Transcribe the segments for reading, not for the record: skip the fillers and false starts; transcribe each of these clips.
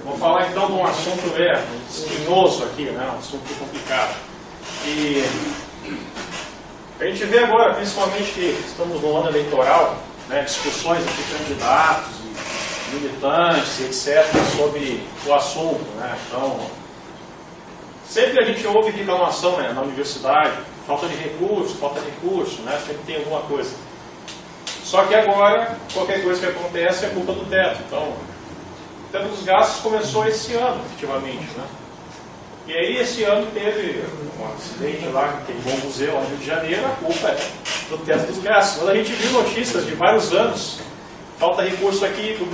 Vou falar então de um assunto espinhoso aqui, né? Um assunto complicado. E a gente vê agora, principalmente que estamos no ano eleitoral, né, discussões entre candidatos, e militantes, etc., sobre o assunto. Né? Então, sempre a gente ouve reclamação, né, na universidade, falta de recurso, né? Sempre tem alguma coisa. Só que agora, qualquer coisa que acontece é culpa do teto. Então, o teto dos gastos começou esse ano, efetivamente. Né? E aí, esse ano teve um acidente lá, que queimou um museu lá no Rio de Janeiro, a culpa é do teto dos gastos. Mas a gente viu notícias de vários anos, falta recurso aqui para o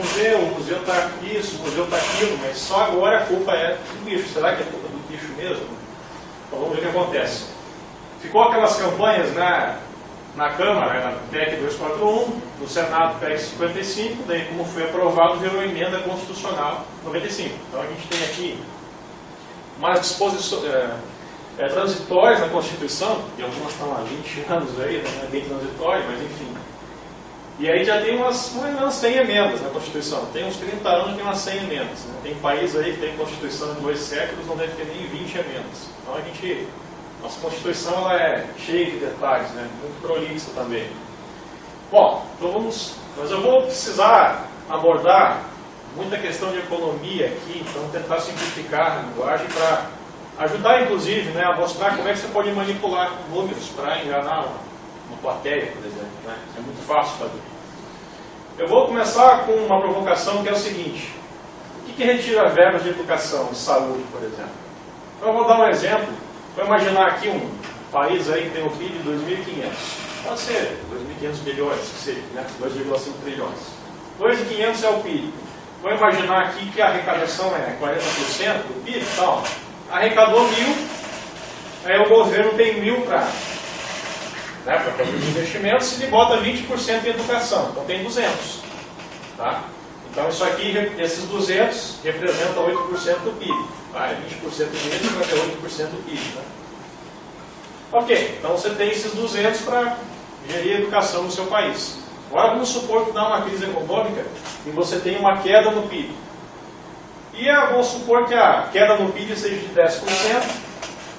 museu está isso, o museu está aquilo, mas só agora a culpa é do bicho. Será que é culpa do bicho mesmo? Então vamos ver o que acontece. Ficou aquelas campanhas na Câmara, na PEC 241, no Senado PEC 55, daí como foi aprovado, veio a emenda constitucional 95. Então a gente tem aqui umas disposições transitórias na Constituição, e algumas estão há 20 anos aí, não é bem transitório, mas enfim. E aí já tem umas 100 emendas na Constituição. Tem uns 30 anos que tem umas 100 emendas. Né? Tem país aí que tem Constituição de 2 séculos, não deve ter nem 20 emendas. Então nossa Constituição ela é cheia de detalhes, né? Muito prolixa também. Bom, então mas eu vou precisar abordar muita questão de economia aqui, então tentar simplificar a linguagem para ajudar, inclusive, né, a mostrar como é que você pode manipular números para enganar uma plateia, por exemplo. Né? É muito fácil fazer. Eu vou começar com uma provocação que é o seguinte: o que retira verbas de educação, de saúde, por exemplo? Então, eu vou dar um exemplo. Vou imaginar aqui um país aí que tem um PIB de 2.500. Pode ser 2.500 bilhões, que seja, né? 2,5 trilhões. 2.500 é o PIB. Vou imaginar aqui que a arrecadação é 40% do PIB, então, arrecadou 1.000, aí o governo tem 1.000 para fazer os investimentos, e bota 20% em educação, então tem 200. Tá? Então isso aqui, esses 200 representam 8% do PIB. Tá? É 20% mesmo para ter 8% do PIB. Tá? Ok, então você tem esses 200 para gerir a educação no seu país. Agora vamos supor que dá uma crise econômica e você tem uma queda no PIB. E vamos supor que a queda no PIB seja de 10%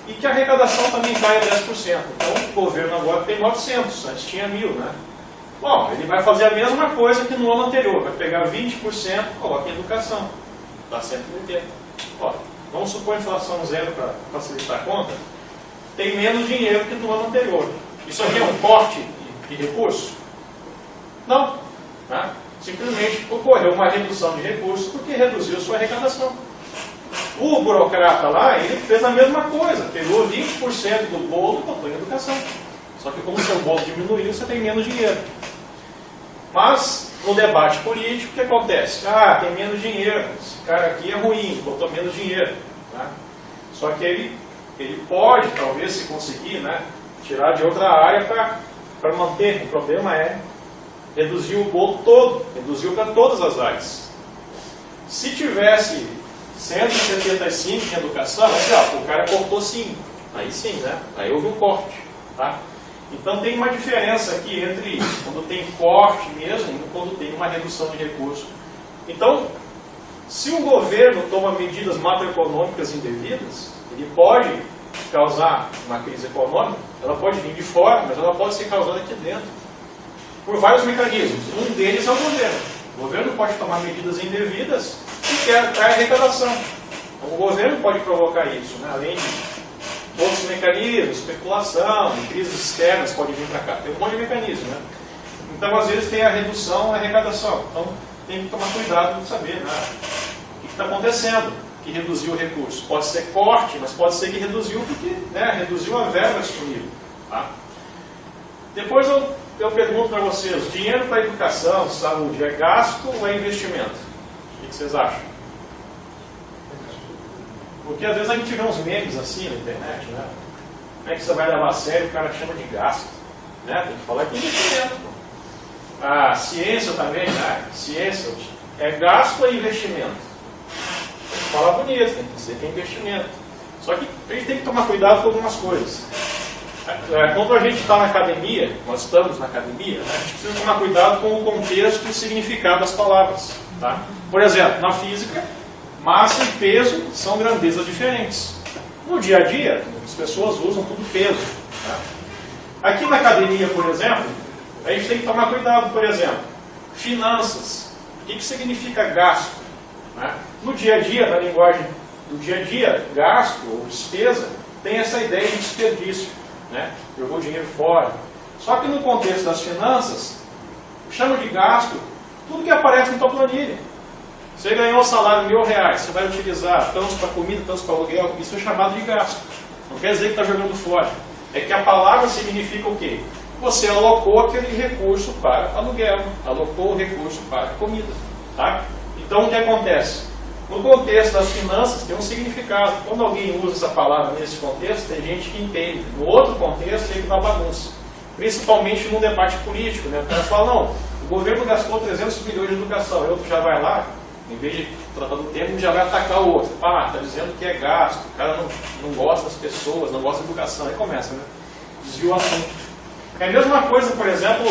e que a arrecadação também caia 10%. Então o governo agora tem 900, antes tinha 1.000, né? Bom, ele vai fazer a mesma coisa que no ano anterior, vai pegar 20% e coloca em educação. Dá 180. Ó, vamos supor a inflação zero para facilitar a conta. Tem menos dinheiro que no ano anterior. Isso aqui é um corte de recurso? Não. Né? Simplesmente ocorreu uma redução de recursos porque reduziu sua arrecadação. O burocrata lá, ele fez a mesma coisa. Pegou 20% do bolo e botou em educação. Só que como o seu bolo diminuiu, você tem menos dinheiro. Mas, no debate político, o que acontece? Ah, tem menos dinheiro. Esse cara aqui é ruim, botou menos dinheiro. Tá? Só que ele pode, talvez, se conseguir, né, tirar de outra área para manter. O problema é reduzir o bolo todo, reduziu para todas as áreas. Se tivesse 175 em educação, o cara cortou 5. Aí sim, né? Aí houve um corte. Tá? Então tem uma diferença aqui entre quando tem corte mesmo e quando tem uma redução de recursos. Então, se o governo toma medidas macroeconômicas indevidas, ele pode causar uma crise econômica, ela pode vir de fora, mas ela pode ser causada aqui dentro, por vários mecanismos. Um deles é o governo. O governo pode tomar medidas indevidas e cai a arrecadação. Então, o governo pode provocar isso, né? Além de outros mecanismos, especulação, crises externas podem vir para cá. Tem um monte de mecanismos, né? Então, às vezes, tem a redução da arrecadação. Então, tem que tomar cuidado de saber, né, o que está acontecendo que reduziu o recurso. Pode ser corte, mas pode ser que reduziu porque, né, reduziu a verba disponível. Tá? Depois eu pergunto para vocês, dinheiro para educação, saúde, é gasto ou é investimento? O que vocês acham? Porque às vezes a gente vê uns memes assim na internet, né? Como é que você vai levar a sério, o cara chama de gasto. Né? Tem que falar que é investimento. A ciência também, né? Ciência é gasto ou investimento? Tem que falar bonito, tem que dizer que é investimento. Só que a gente tem que tomar cuidado com algumas coisas. Quando a gente está na academia, nós estamos na academia, né? A gente precisa tomar cuidado com o contexto e o significado das palavras. Tá? Por exemplo, na física, Massa e peso são grandezas diferentes. No dia a dia, as pessoas usam tudo peso. Tá? Aqui na academia, por exemplo, a gente tem que tomar cuidado, por exemplo, finanças. O que significa gasto? Né? No dia a dia, na linguagem do dia a dia, gasto ou despesa, tem essa ideia de desperdício. Né? Jogou dinheiro fora. Só que no contexto das finanças, chama de gasto tudo que aparece na tua planilha. Você ganhou um salário de R$1.000, você vai utilizar tantos para comida, tantos para aluguel, isso é chamado de gasto. Não quer dizer que está jogando fora. É que a palavra significa o quê? Você alocou aquele recurso para aluguel, alocou o recurso para comida. Tá? Então o que acontece? No contexto das finanças tem um significado. Quando alguém usa essa palavra nesse contexto, tem gente que entende. No outro contexto, ele dá bagunça. Principalmente no debate político. Né? O cara fala, não, o governo gastou 300 bilhões de educação, e outro já vai lá, em vez de tratar do tema, já vai atacar o outro. Ah, está dizendo que é gasto, o cara não gosta das pessoas, não gosta da educação. Aí começa, né? Desvia o assunto. É a mesma coisa, por exemplo,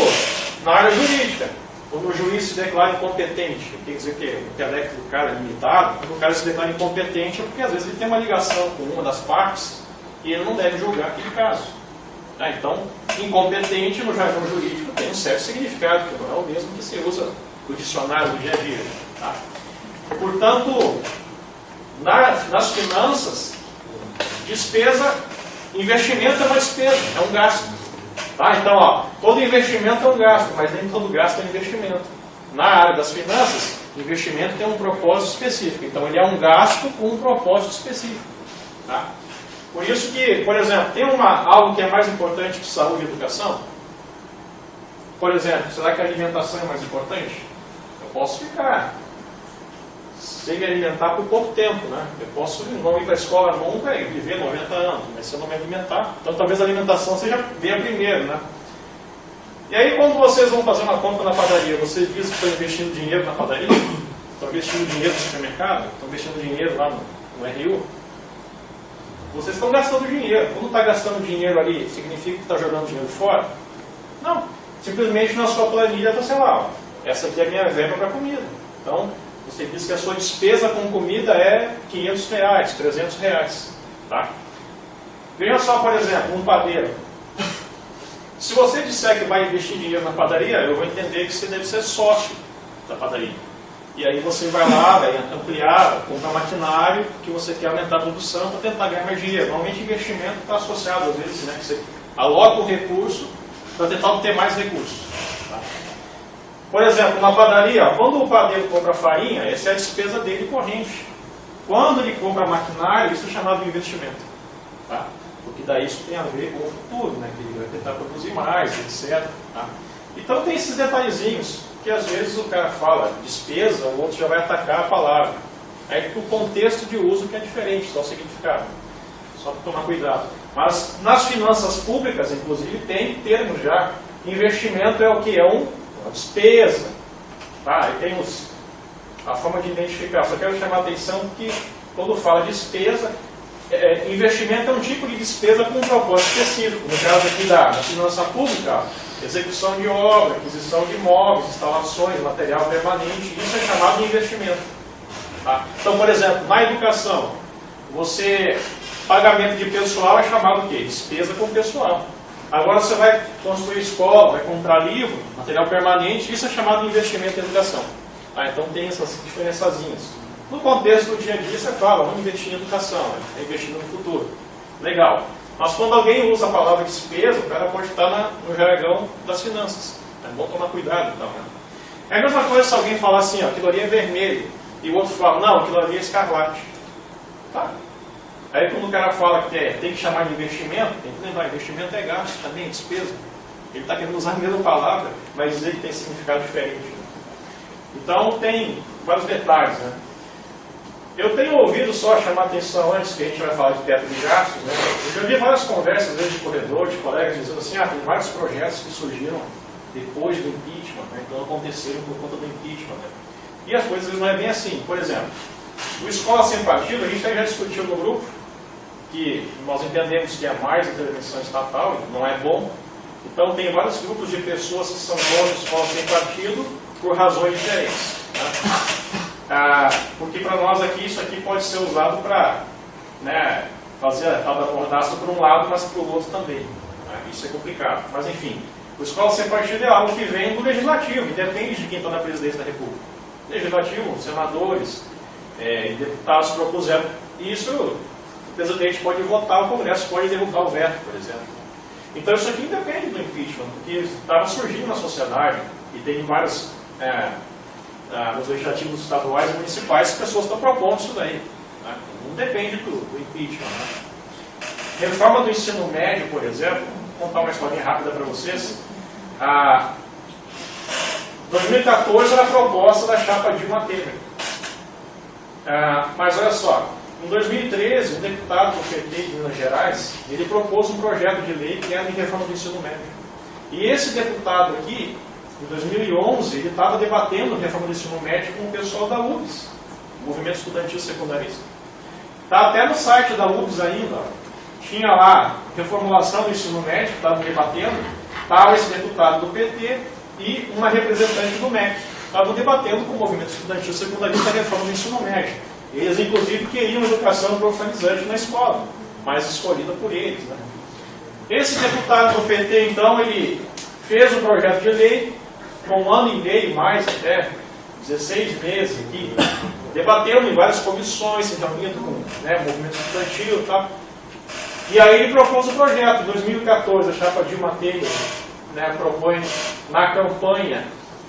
na área jurídica. Quando o juiz se declara incompetente, quer dizer que o intelecto do cara é limitado, quando o cara se declara incompetente é porque às vezes ele tem uma ligação com uma das partes e ele não deve julgar aquele caso. Então, incompetente no jargão jurídico tem um certo significado, que não é o mesmo que se usa no dicionário do dia a dia. Tá? Portanto, nas finanças, despesa, investimento é uma despesa, é um gasto. Tá? Então, ó, todo investimento é um gasto, mas nem todo gasto é investimento. Na área das finanças, investimento tem um propósito específico. Então, ele é um gasto com um propósito específico. Tá? Por isso que, por exemplo, tem algo que é mais importante que saúde e educação? Por exemplo, será que a alimentação é mais importante? Eu posso ficar sem me alimentar por pouco tempo, né? Eu posso não ir para a escola nunca e viver 90 anos, mas se eu não me alimentar, então talvez a alimentação venha primeiro, né? E aí quando vocês vão fazer uma compra na padaria, vocês dizem que estão investindo dinheiro na padaria? Estão investindo dinheiro no supermercado? Estão investindo dinheiro lá no RU? Vocês estão gastando dinheiro. Quando está gastando dinheiro ali, significa que está jogando dinheiro fora? Não. Simplesmente na sua planilha está, sei lá, essa aqui é a minha verba para comida. Então, você diz que a sua despesa com comida é R$500, R$300. Tá? Veja só, por exemplo, um padeiro. Se você disser que vai investir dinheiro na padaria, eu vou entender que você deve ser sócio da padaria. E aí você vai lá, vai ampliar, comprar maquinário, que você quer aumentar a produção para tentar ganhar mais dinheiro. Normalmente investimento está associado, às vezes, né, que você aloca o recurso para tentar obter mais recursos. Tá? Por exemplo, na padaria, quando o padeiro compra farinha, essa é a despesa dele corrente. Quando ele compra maquinário, isso é chamado de investimento. Tá? Porque daí isso tem a ver com o futuro, né, que ele vai tentar produzir mais, etc. Tá? Então tem esses detalhezinhos, que às vezes o cara fala despesa, o outro já vai atacar a palavra. Aí o contexto de uso que é diferente, só o significado. Só para tomar cuidado. Mas nas finanças públicas, inclusive, tem termos já. Investimento é o que? É uma despesa. Tá? Aí tem a forma de identificar. Só quero chamar a atenção que quando fala despesa, investimento é um tipo de despesa com um propósito específico. No caso aqui da finança pública, execução de obra, aquisição de imóveis, instalações, material permanente, isso é chamado de investimento. Tá? Então, por exemplo, na educação, pagamento de pessoal é chamado o quê? Despesa com pessoal. Agora você vai construir escola, vai comprar livro, material permanente, isso é chamado de investimento em educação. Tá? Então tem essas diferençazinhas. No contexto do dia a dia você fala, vamos investir em educação, é investir no futuro. Legal. Mas quando alguém usa a palavra despesa, o cara pode estar no jargão das finanças. É bom tomar cuidado então. Né? É a mesma coisa se alguém falar assim, ó, aquilo ali é vermelho, e o outro fala, não, aquilo ali é escarlate. Tá? Aí quando o cara fala que tem que chamar de investimento, tem que lembrar, investimento é gasto também, é despesa. Ele está querendo usar a mesma palavra, mas dizer que tem significado diferente. Então tem vários detalhes. Né? Eu tenho ouvido só chamar atenção antes que a gente vai falar de teto de gastos, né? Eu já vi várias conversas, às vezes de corredor, de colegas, dizendo assim, tem vários projetos que surgiram depois do impeachment, né? Então aconteceram por conta do impeachment. Né? E as coisas não é bem assim. Por exemplo, o Escola Sem Partido, a gente já discutiu no grupo, que nós entendemos que é mais intervenção estatal, não é bom. Então tem vários grupos de pessoas que são contra a Escola Sem Partido por razões diferentes. Né? porque para nós aqui, isso aqui pode ser usado para, né, fazer a tal da mordaça por um lado, mas para o outro também. Né? Isso é complicado. Mas enfim, o escola sem partido é algo que vem do legislativo, e depende de quem está na presidência da República. Legislativo, senadores, deputados propuseram isso, o presidente pode votar, o Congresso pode derrubar o veto, por exemplo. Então isso aqui depende do impeachment, porque estava surgindo na sociedade, e tem vários, nos legislativos estaduais e municipais, pessoas estão propondo isso daí. Né? Não depende do impeachment. Né? Reforma do ensino médio, por exemplo, vou contar uma historinha rápida para vocês. 2014 era a proposta da chapa Dilma Temer. Mas olha só, em 2013, um deputado do PT de Minas Gerais, ele propôs um projeto de lei que era de reforma do ensino médio. E esse deputado aqui, em 2011, ele estava debatendo a reforma do ensino médio com o pessoal da UBS, Movimento Estudantil Secundarista. Está até no site da UBS ainda, tinha lá reformulação do ensino médio, que estavam debatendo, estava esse deputado do PT e uma representante do MEC. Estavam debatendo com o Movimento Estudantil Secundarista a reforma do ensino médio. Eles, inclusive, queriam educação profissionalizante na escola, mas escolhida por eles. Né? Esse deputado do PT, então, ele fez o projeto de lei, com 1 ano e meio, mais até 16 meses aqui, debatendo em várias comissões, se reunindo com o movimento estudantil e tal. E aí ele propôs o projeto. Em 2014, a chapa Dilma Temer propõe na campanha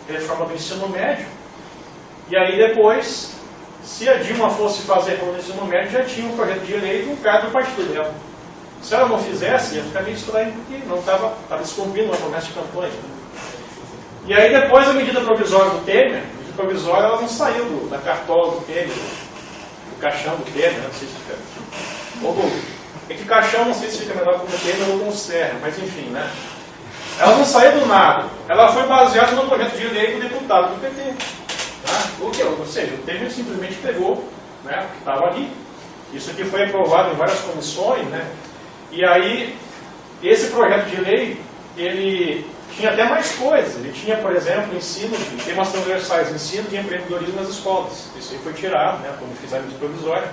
a reforma do ensino médio. E aí depois, se a Dilma fosse fazer a reforma do ensino médio, já tinha um projeto de lei do cara do partido dela. Se ela não fizesse, ia ficar meio estranho, porque não estava descumprindo uma promessa de campanha. E aí depois a medida provisória do Temer, a medida provisória ela não saiu da cartola do Temer, do caixão do Temer, não sei se fica... É que caixão não sei se fica melhor com o Temer ou com o Serra, mas enfim, né? Ela não saiu do nada, ela foi baseada no projeto de lei do deputado do PT. Tá? Ou seja, o Temer simplesmente pegou, né, o que estava ali. Isso aqui foi aprovado em várias comissões, né? E aí, esse projeto de lei, ele tinha até mais coisas. Ele tinha, por exemplo, ensino, temas transversais, ensino de empreendedorismo nas escolas. Isso aí foi tirado, né, quando fizeram a medida provisória.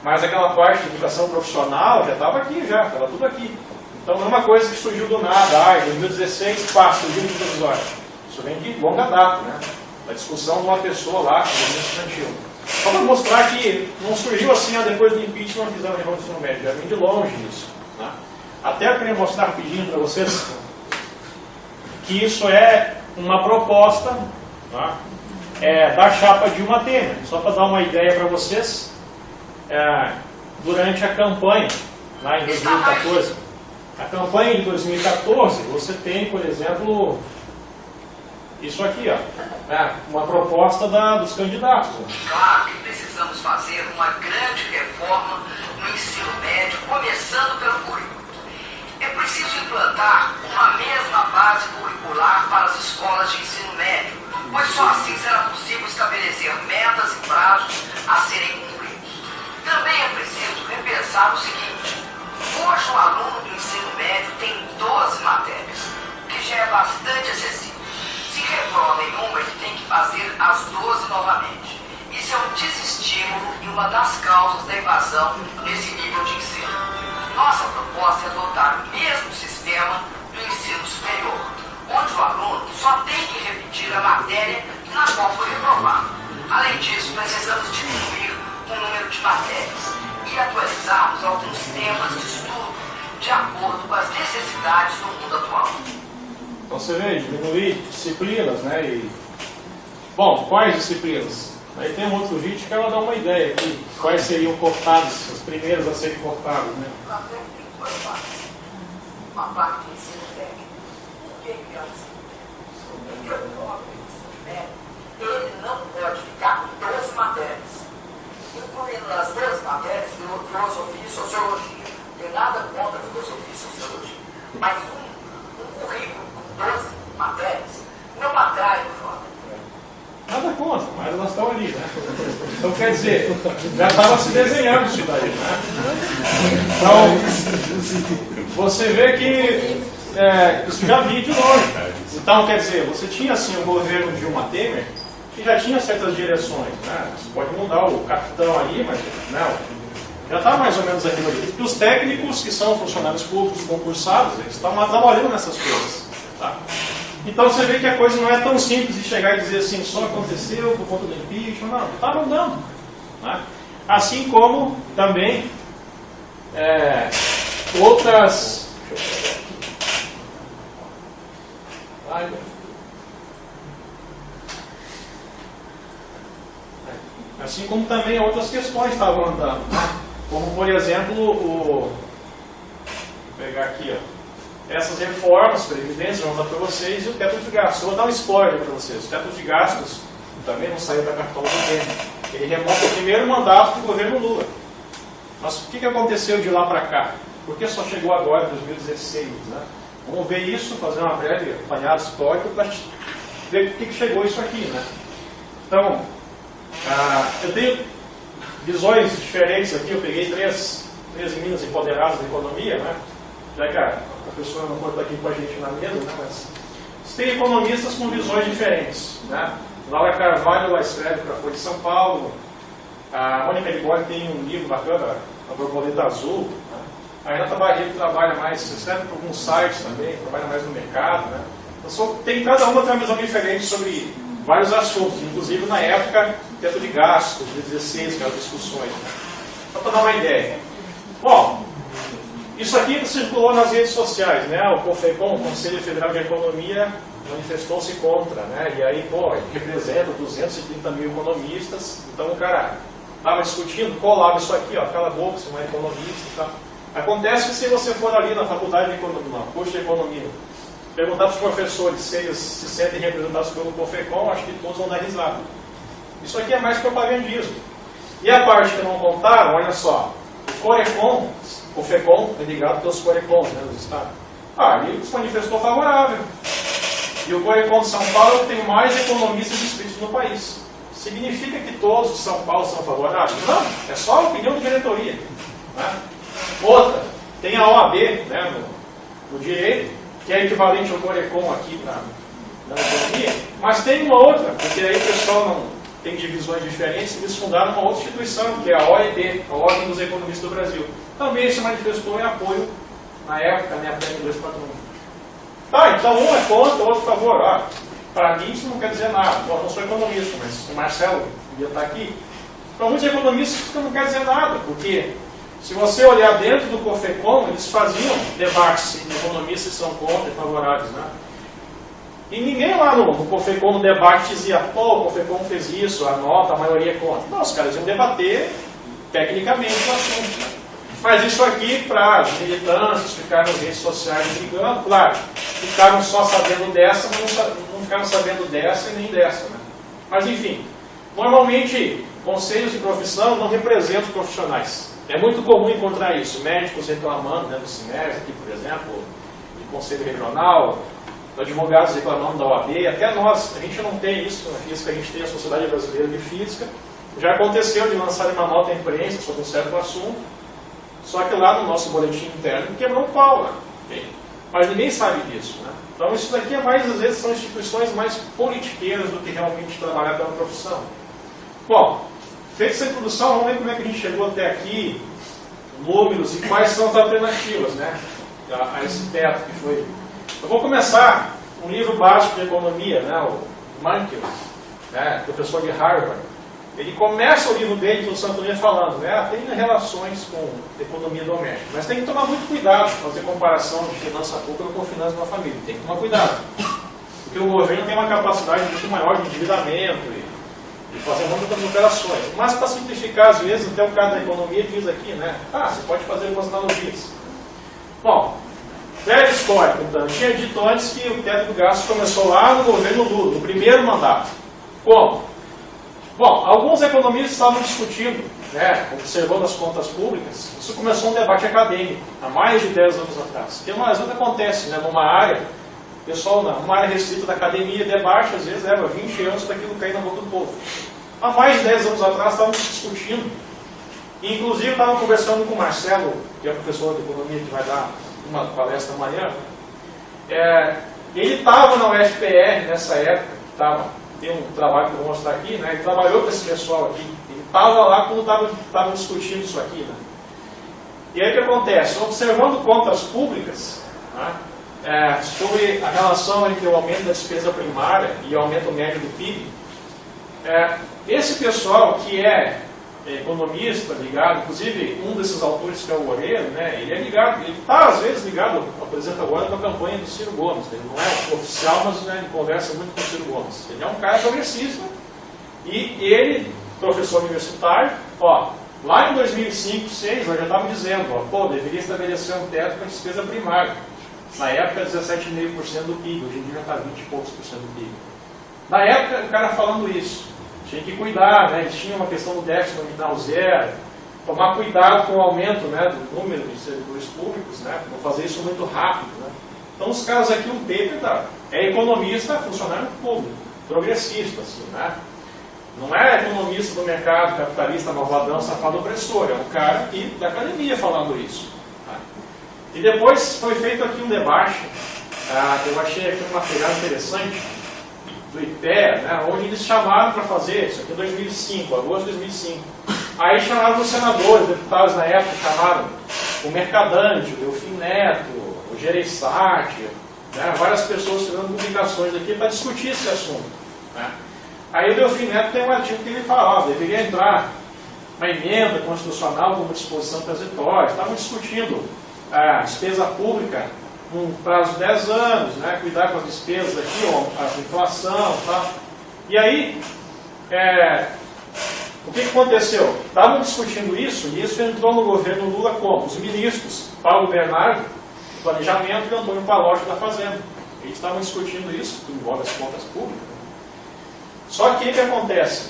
Mas aquela parte de educação profissional já estava aqui, já, estava tudo aqui. Então não é uma coisa que surgiu do nada, em 2016, surgiu a medida provisória. Isso vem de longa data, né? Da discussão de uma pessoa lá, no movimento estudantil. Só para mostrar que não surgiu assim, depois do impeachment, fizeram a reforma do ensino médio, já vem de longe isso. Né? Até eu queria mostrar rapidinho para vocês que isso é uma proposta, tá? Da chapa Dilma Temer. Só para dar uma ideia para vocês, durante a campanha, lá em 2014, a campanha de 2014, você tem, por exemplo, isso aqui, ó, uma proposta dos candidatos. Claro que precisamos fazer uma grande reforma no ensino médio, começando pelo currículo. É preciso implantar uma mesma base curricular para as escolas de ensino médio, pois só assim será possível estabelecer metas e prazos a serem cumpridos. Também é preciso repensar o seguinte: hoje o aluno do ensino médio tem 12 matérias, que já é bastante excessivo. Se reprova em uma, ele tem que fazer as 12 novamente. Isso é um desestímulo e uma das causas da evasão nesse nível de ensino. Nossa proposta é adotar o mesmo sistema do ensino superior, onde o aluno só tem que repetir a matéria na qual foi reprovado. Além disso, precisamos diminuir o número de matérias e atualizarmos alguns temas de estudo de acordo com as necessidades do mundo atual. Então você vê, diminuir disciplinas, né? Bom, quais disciplinas? Aí tem um outro vídeo que ela dá uma ideia aqui, quais seriam cortados, as primeiras a serem cortadas, né? Uma parte do ensino técnico. Por que é assim? Porque o próprio ensino médio, ele não pode ficar com 12 matérias, incluindo nas 12 matérias filosofia e sociologia. Não tem nada contra filosofia e sociologia, mas um currículo com 12 matérias não atrai o jovem. Nada contra, mas elas estão ali, né? Então quer dizer, já estava se desenhando isso daí, né? Então, você vê que isso já vinha de longe. Então, quer dizer, você tinha assim o governo de Dilma Temer, que já tinha certas direções, né? Você pode mudar o capitão ali, mas não, já está mais ou menos aquilo ali. E os técnicos, que são funcionários públicos concursados, eles estão trabalhando nessas coisas. Tá? Então você vê que a coisa não é tão simples de chegar e dizer assim, só aconteceu por conta do impeachment, não, está mudando. Tá? Assim como também outras... Assim como também outras questões estavam andando. Como, por exemplo, vou pegar aqui, ó, essas reformas previdentes, vou mostrar para vocês, e o teto de gastos. Eu vou dar um spoiler para vocês. O teto de gastos também não saiu da cartola do governo. Ele remonta o primeiro mandato do governo Lula. Mas o que aconteceu de lá para cá? Por que só chegou agora, em 2016? Né? Vamos ver isso, fazer uma breve apanhado histórico para ver por que chegou isso aqui. Né? Então, eu tenho visões diferentes aqui. Eu peguei três meninas empoderadas da economia, né? Já que a professora não pode estar aqui com a gente na mesa, né? Mas tem economistas com visões diferentes. Né? Laura Carvalho, ela escreve para a Folha de São Paulo. A Mônica Libori tem um livro bacana, A Borboleta Azul. Né? A Renata Barreto trabalha mais, escreve para alguns sites também, trabalha mais no mercado. Né? Então, tem cada uma tem uma visão diferente sobre vários assuntos, inclusive na época, teto de gastos, 2016, aquelas discussões. Né? Só para dar uma ideia. Bom, isso aqui circulou nas redes sociais, né? O COFECOM, o Conselho Federal de Economia, manifestou-se contra, né? E aí, pô, ele representa 230 mil economistas, então o cara estava discutindo, colava isso aqui, ó, cala a boca, você não é economista e tal. Acontece que se você for ali na faculdade de economia, no curso de economia, perguntar para os professores se eles se sentem representados pelo COFECOM, acho que todos vão dar risada. Isso aqui é mais propagandismo. E a parte que não contaram, olha só, o CORECON, o COFECOM é ligado pelos CORECONs, né, dos estados. Ele se manifestou favorável. E o CORECON de São Paulo tem mais economistas inscritos no país. Significa que todos de São Paulo são favoráveis? Não, é só a opinião da diretoria. Né? Outra, tem a OAB, né, no direito, que é equivalente ao CORECON aqui na economia, mas tem uma outra, porque aí o pessoal não tem divisões diferentes, eles fundaram uma outra instituição, que é a OEB, a Ordem dos Economistas do Brasil. Também se manifestou em apoio, na época, né, até 241. Então um é contra, o outro a favor. Para mim isso não quer dizer nada, eu não sou economista, mas o Marcelo devia estar aqui. Para muitos economistas isso não quer dizer nada, porque se você olhar dentro do COFECOM, eles faziam debates entre economistas que são contra e favoráveis. Né? E ninguém lá no COFECOM, no debate, dizia, pô, o COFECOM fez isso, a nota, a maioria é contra. Não, os caras iam debater tecnicamente o assunto. Né? Mas isso aqui, para os militantes ficarem nas redes sociais brigando, claro, ficaram só sabendo dessa, mas não ficaram sabendo dessa e nem dessa. Né? Mas enfim, normalmente, conselhos de profissão não representam os profissionais. É muito comum encontrar isso, médicos reclamando, né, do CIMERS aqui, por exemplo, do Conselho Regional, advogados reclamando da OAB, até nós, a gente não tem isso na física, a gente tem a Sociedade Brasileira de Física, já aconteceu de lançar uma nota à imprensa sobre um certo assunto, só que lá no nosso boletim interno quebrou o pau, né? Mas ninguém sabe disso. Né? Então isso daqui é mais, às vezes, são instituições mais politiqueiras do que realmente trabalhar pela profissão. Bom, feita essa introdução, vamos ver como é que a gente chegou até aqui, números e quais são as alternativas, né, a esse teto que foi. Eu vou começar um livro básico de economia, né, o Mankiw, né, professor de Harvard. Ele começa o livro dele, que o Santo Antônio falando, né, tem relações com economia doméstica, mas tem que tomar muito cuidado fazer comparação de finança pública com finança de uma família. Tem que tomar cuidado, porque o governo tem uma capacidade muito maior de endividamento e fazer muitas operações. Mas para simplificar, às vezes, até o cara da economia diz aqui, né, você pode fazer algumas analogias. Bom, breve histórico, então, eu tinha dito antes que o teto do gasto começou lá no governo Lula, no primeiro mandato. Como? Bom, alguns economistas estavam discutindo, né, observando as contas públicas, isso começou um debate acadêmico, há mais de 10 anos atrás. Porque às vezes acontece, né, numa área, pessoal, numa área restrita da academia, debate, às vezes leva 20 anos para aquilo cair na boca do povo. Há mais de 10 anos atrás estávamos discutindo, e inclusive estava conversando com o Marcelo, que é professor de economia, que vai dar uma palestra amanhã. Ele estava na UFPR nessa época, estava tem um trabalho que eu vou mostrar aqui, né? Ele trabalhou com esse pessoal aqui, ele estava lá quando estavam discutindo isso aqui, né? E aí o que acontece? Observando contas públicas, né, sobre a relação entre o aumento da despesa primária e o aumento médio do PIB, esse pessoal que é economista, ligado, inclusive um desses autores que é o Oreiro, né, ele é ligado, ele está às vezes ligado, apresenta agora com a campanha do Ciro Gomes, ele não é oficial, mas né, ele conversa muito com o Ciro Gomes. Ele é um cara progressista e ele, professor universitário, lá em 2005, 2006, eu já estava dizendo, deveria estabelecer um teto para a despesa primária. Na época, 17,5% do PIB, hoje em dia já está 20 e poucos por cento do PIB. Na época, o cara falando isso, tinha que cuidar, né? Eles tinham uma questão do déficit nominal zero, tomar cuidado com o aumento, né, do número de servidores públicos, né? Não fazer isso muito rápido, né? Então, os caras aqui, um paper é economista, funcionário público, progressista, assim, né? Não é economista do mercado, capitalista, malvadão, safado opressor, é um cara aqui da academia falando isso. Tá? E depois foi feito aqui um debate, eu achei aqui um material interessante, do IPEA, né, onde eles chamaram para fazer isso aqui em 2005, agosto de 2005. Aí chamaram os senadores, deputados na época, chamaram o Mercadante, o Delfim Neto, o Gereissati, né, várias pessoas tirando publicações aqui para discutir esse assunto. Né. Aí o Delfim Neto tem um artigo que ele fala, deveria entrar uma emenda constitucional como disposição transitória. Estavam discutindo a despesa pública num prazo de 10 anos, né, cuidar com as despesas aqui, a inflação, tá? E aí, o que aconteceu? Estavam discutindo isso, e isso entrou no governo Lula como? Os ministros, Paulo Bernardo, do Planejamento, e Antônio Palocci da Fazenda. Eles estavam discutindo isso, que envolve as contas públicas. Só que o que acontece?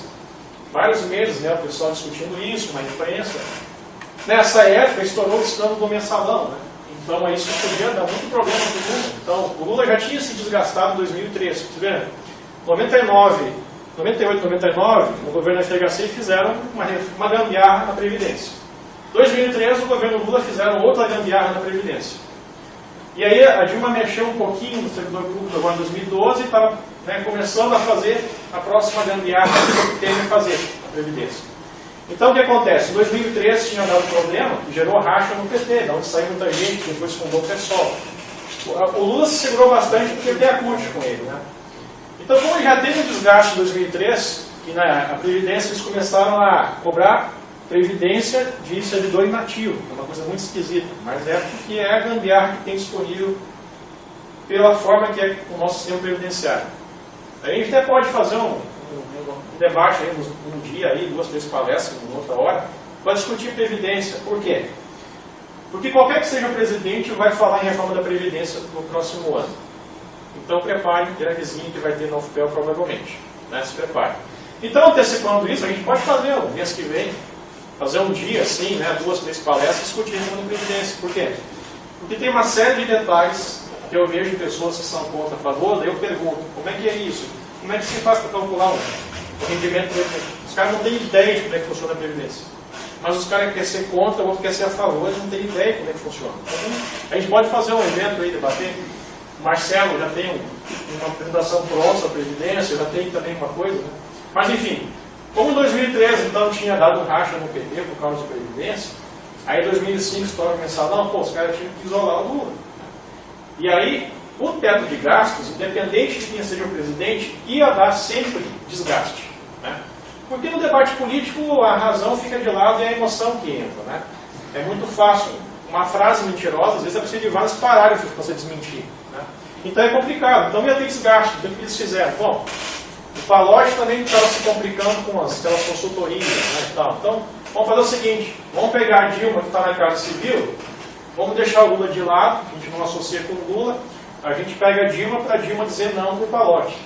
Vários meses, né, o pessoal discutindo isso na imprensa. Nessa época, estourou o escândalo do mensalão, né? Então, isso podia dar muito problema para o Lula. Então, o Lula já tinha se desgastado em 2003. Você vê, 98, 99, no governo FHC fizeram uma gambiarra na Previdência. Em 2013, o governo Lula fizeram outra gambiarra na Previdência. E aí a Dilma mexeu um pouquinho no servidor público agora em 2012 e estava começando a fazer a próxima gambiarra que teve a fazer a Previdência. Então o que acontece? Em 2013 tinha dado problema que gerou racha no PT, da onde saiu muita gente, que depois fundou o PSOL. O Lula se segurou bastante porque ele tem a CUT com ele, né? Então, como ele já teve um desgaste em 2003, que na Previdência eles começaram a cobrar Previdência de servidor inativo, é uma coisa muito esquisita, mas é porque é a gambiarra que tem disponível pela forma que é o nosso sistema previdenciário. A gente até pode fazer um debate aí, um dia, aí, 2, 3 palestras, uma outra hora, para discutir Previdência. Por quê? Porque qualquer que seja o presidente vai falar em reforma da Previdência no próximo ano. Então prepare, que é a vizinha que vai ter no UFPEL provavelmente. Né? Se prepare. Então, antecipando isso, a gente pode fazer o mês que vem, fazer um dia assim, né, 2, 3 palestras, discutir reforma da Previdência. Por quê? Porque tem uma série de detalhes que eu vejo pessoas que são contra a favor, daí eu pergunto, como é que é isso? Como é que se faz para calcular o rendimento? Os caras não têm ideia de como é que funciona a Previdência. Mas os caras querem ser contra, o outro quer ser a favor, eles não têm ideia de como é que funciona. Então, a gente pode fazer um evento aí, debater. O Marcelo já tem uma apresentação pronta da Previdência, já tem também uma coisa, né? Mas enfim, como em 2013 então tinha dado racha no PT por causa da Previdência, aí em 2005 estoura o mensalão, os caras tinham que isolar o Lula. E aí, o teto de gastos, independente de quem seja o presidente, ia dar sempre desgaste. Né? Porque no debate político a razão fica de lado e a emoção que entra. Né? É muito fácil. Uma frase mentirosa, às vezes é preciso de vários parágrafos para você desmentir. Né? Então é complicado. Então ia ter desgaste. Então o que eles fizeram? Bom, o Palocci também estava se complicando com aquelas consultorias. Né, e tal. Então, vamos fazer o seguinte, vamos pegar a Dilma que está na Casa Civil, vamos deixar o Lula de lado, a gente não associa com o Lula, a gente pega a Dilma para a Dilma dizer não para o Palocci.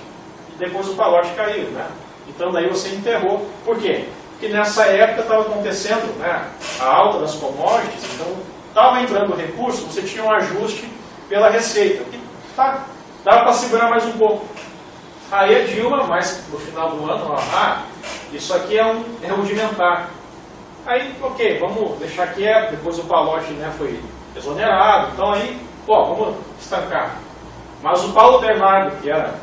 E depois o Palocci caiu. Né? Então daí você enterrou. Por quê? Porque nessa época estava acontecendo, né, a alta das commodities, então estava entrando recurso, você tinha um ajuste pela receita. Que dava para segurar mais um pouco. Aí a Dilma, mais no final do ano, isso aqui é rudimentar. Aí, ok, vamos deixar quieto, depois o Palocci, né, foi exonerado, então aí, vamos estancar. Mas o Paulo Bernardo, que era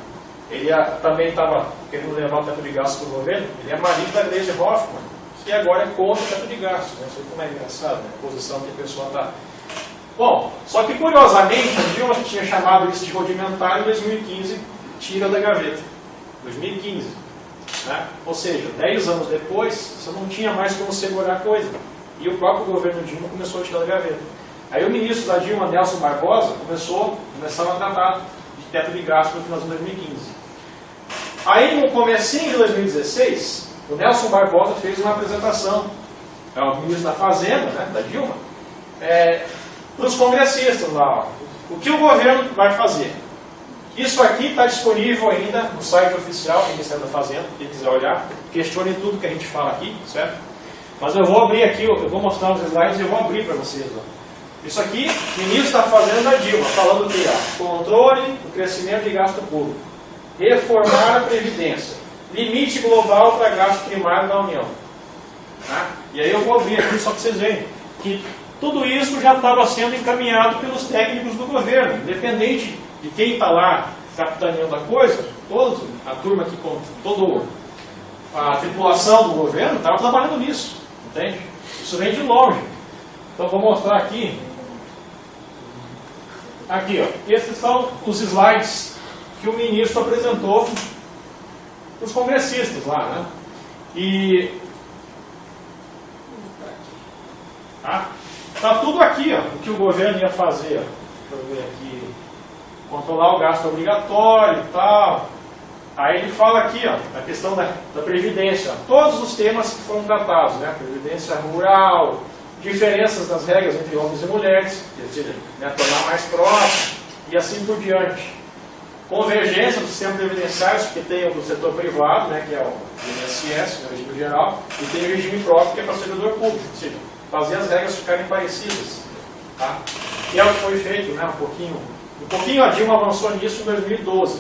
ele também estava querendo levar o teto de gastos para o governo. Ele é marido da Gleisi Hoffmann, que agora é contra o teto de gastos. Não sei como é engraçado, né? A posição que a pessoa está. Bom, só que curiosamente, a Dilma tinha chamado isso de rudimentar em 2015, tira da gaveta. 2015. Né? Ou seja, 10 anos depois, você não tinha mais como segurar a coisa. E o próprio governo Dilma começou a tirar da gaveta. Aí o ministro da Dilma, Nelson Barbosa, começava a tratar de teto de gastos no final de 2015. Aí no comecinho de 2016, o Nelson Barbosa fez uma apresentação, o ministro da Fazenda, né, da Dilma, para os congressistas lá. O que o governo vai fazer? Isso aqui está disponível ainda no site oficial do Ministério da Fazenda, quem quiser olhar, questione tudo que a gente fala aqui, certo? Mas eu vou abrir aqui, eu vou mostrar os slides e eu vou abrir para vocês. Ó. Isso aqui, ministro da Fazenda da Dilma, falando que controle do crescimento de gasto público, reformar a Previdência, limite global para gasto primário da União. Tá? E aí eu vou abrir aqui só para vocês verem que tudo isso já estava sendo encaminhado pelos técnicos do governo, independente de quem está lá capitaneando a coisa, a turma aqui, toda a tripulação do governo estava trabalhando nisso, entende? Isso vem de longe. Então vou mostrar aqui. Aqui, ó, esses são os slides que o ministro apresentou para os congressistas lá, né? E tá tudo aqui, ó, o que o governo ia fazer. Ó. Deixa eu ver aqui. Controlar o gasto obrigatório e tal. Aí ele fala aqui, ó, a questão da Previdência. Ó, todos os temas que foram tratados, né? Previdência rural, diferenças das regras entre homens e mulheres, quer dizer, né, tornar mais próximo e assim por diante. Convergência do sistema previdenciário, que tem o do setor privado, né, que é o INSS, o regime geral, e tem o regime próprio, que é para o servidor público, ou seja, fazer as regras ficarem parecidas. Tá? E é o que foi feito, né, um pouquinho a Dilma avançou nisso em 2012.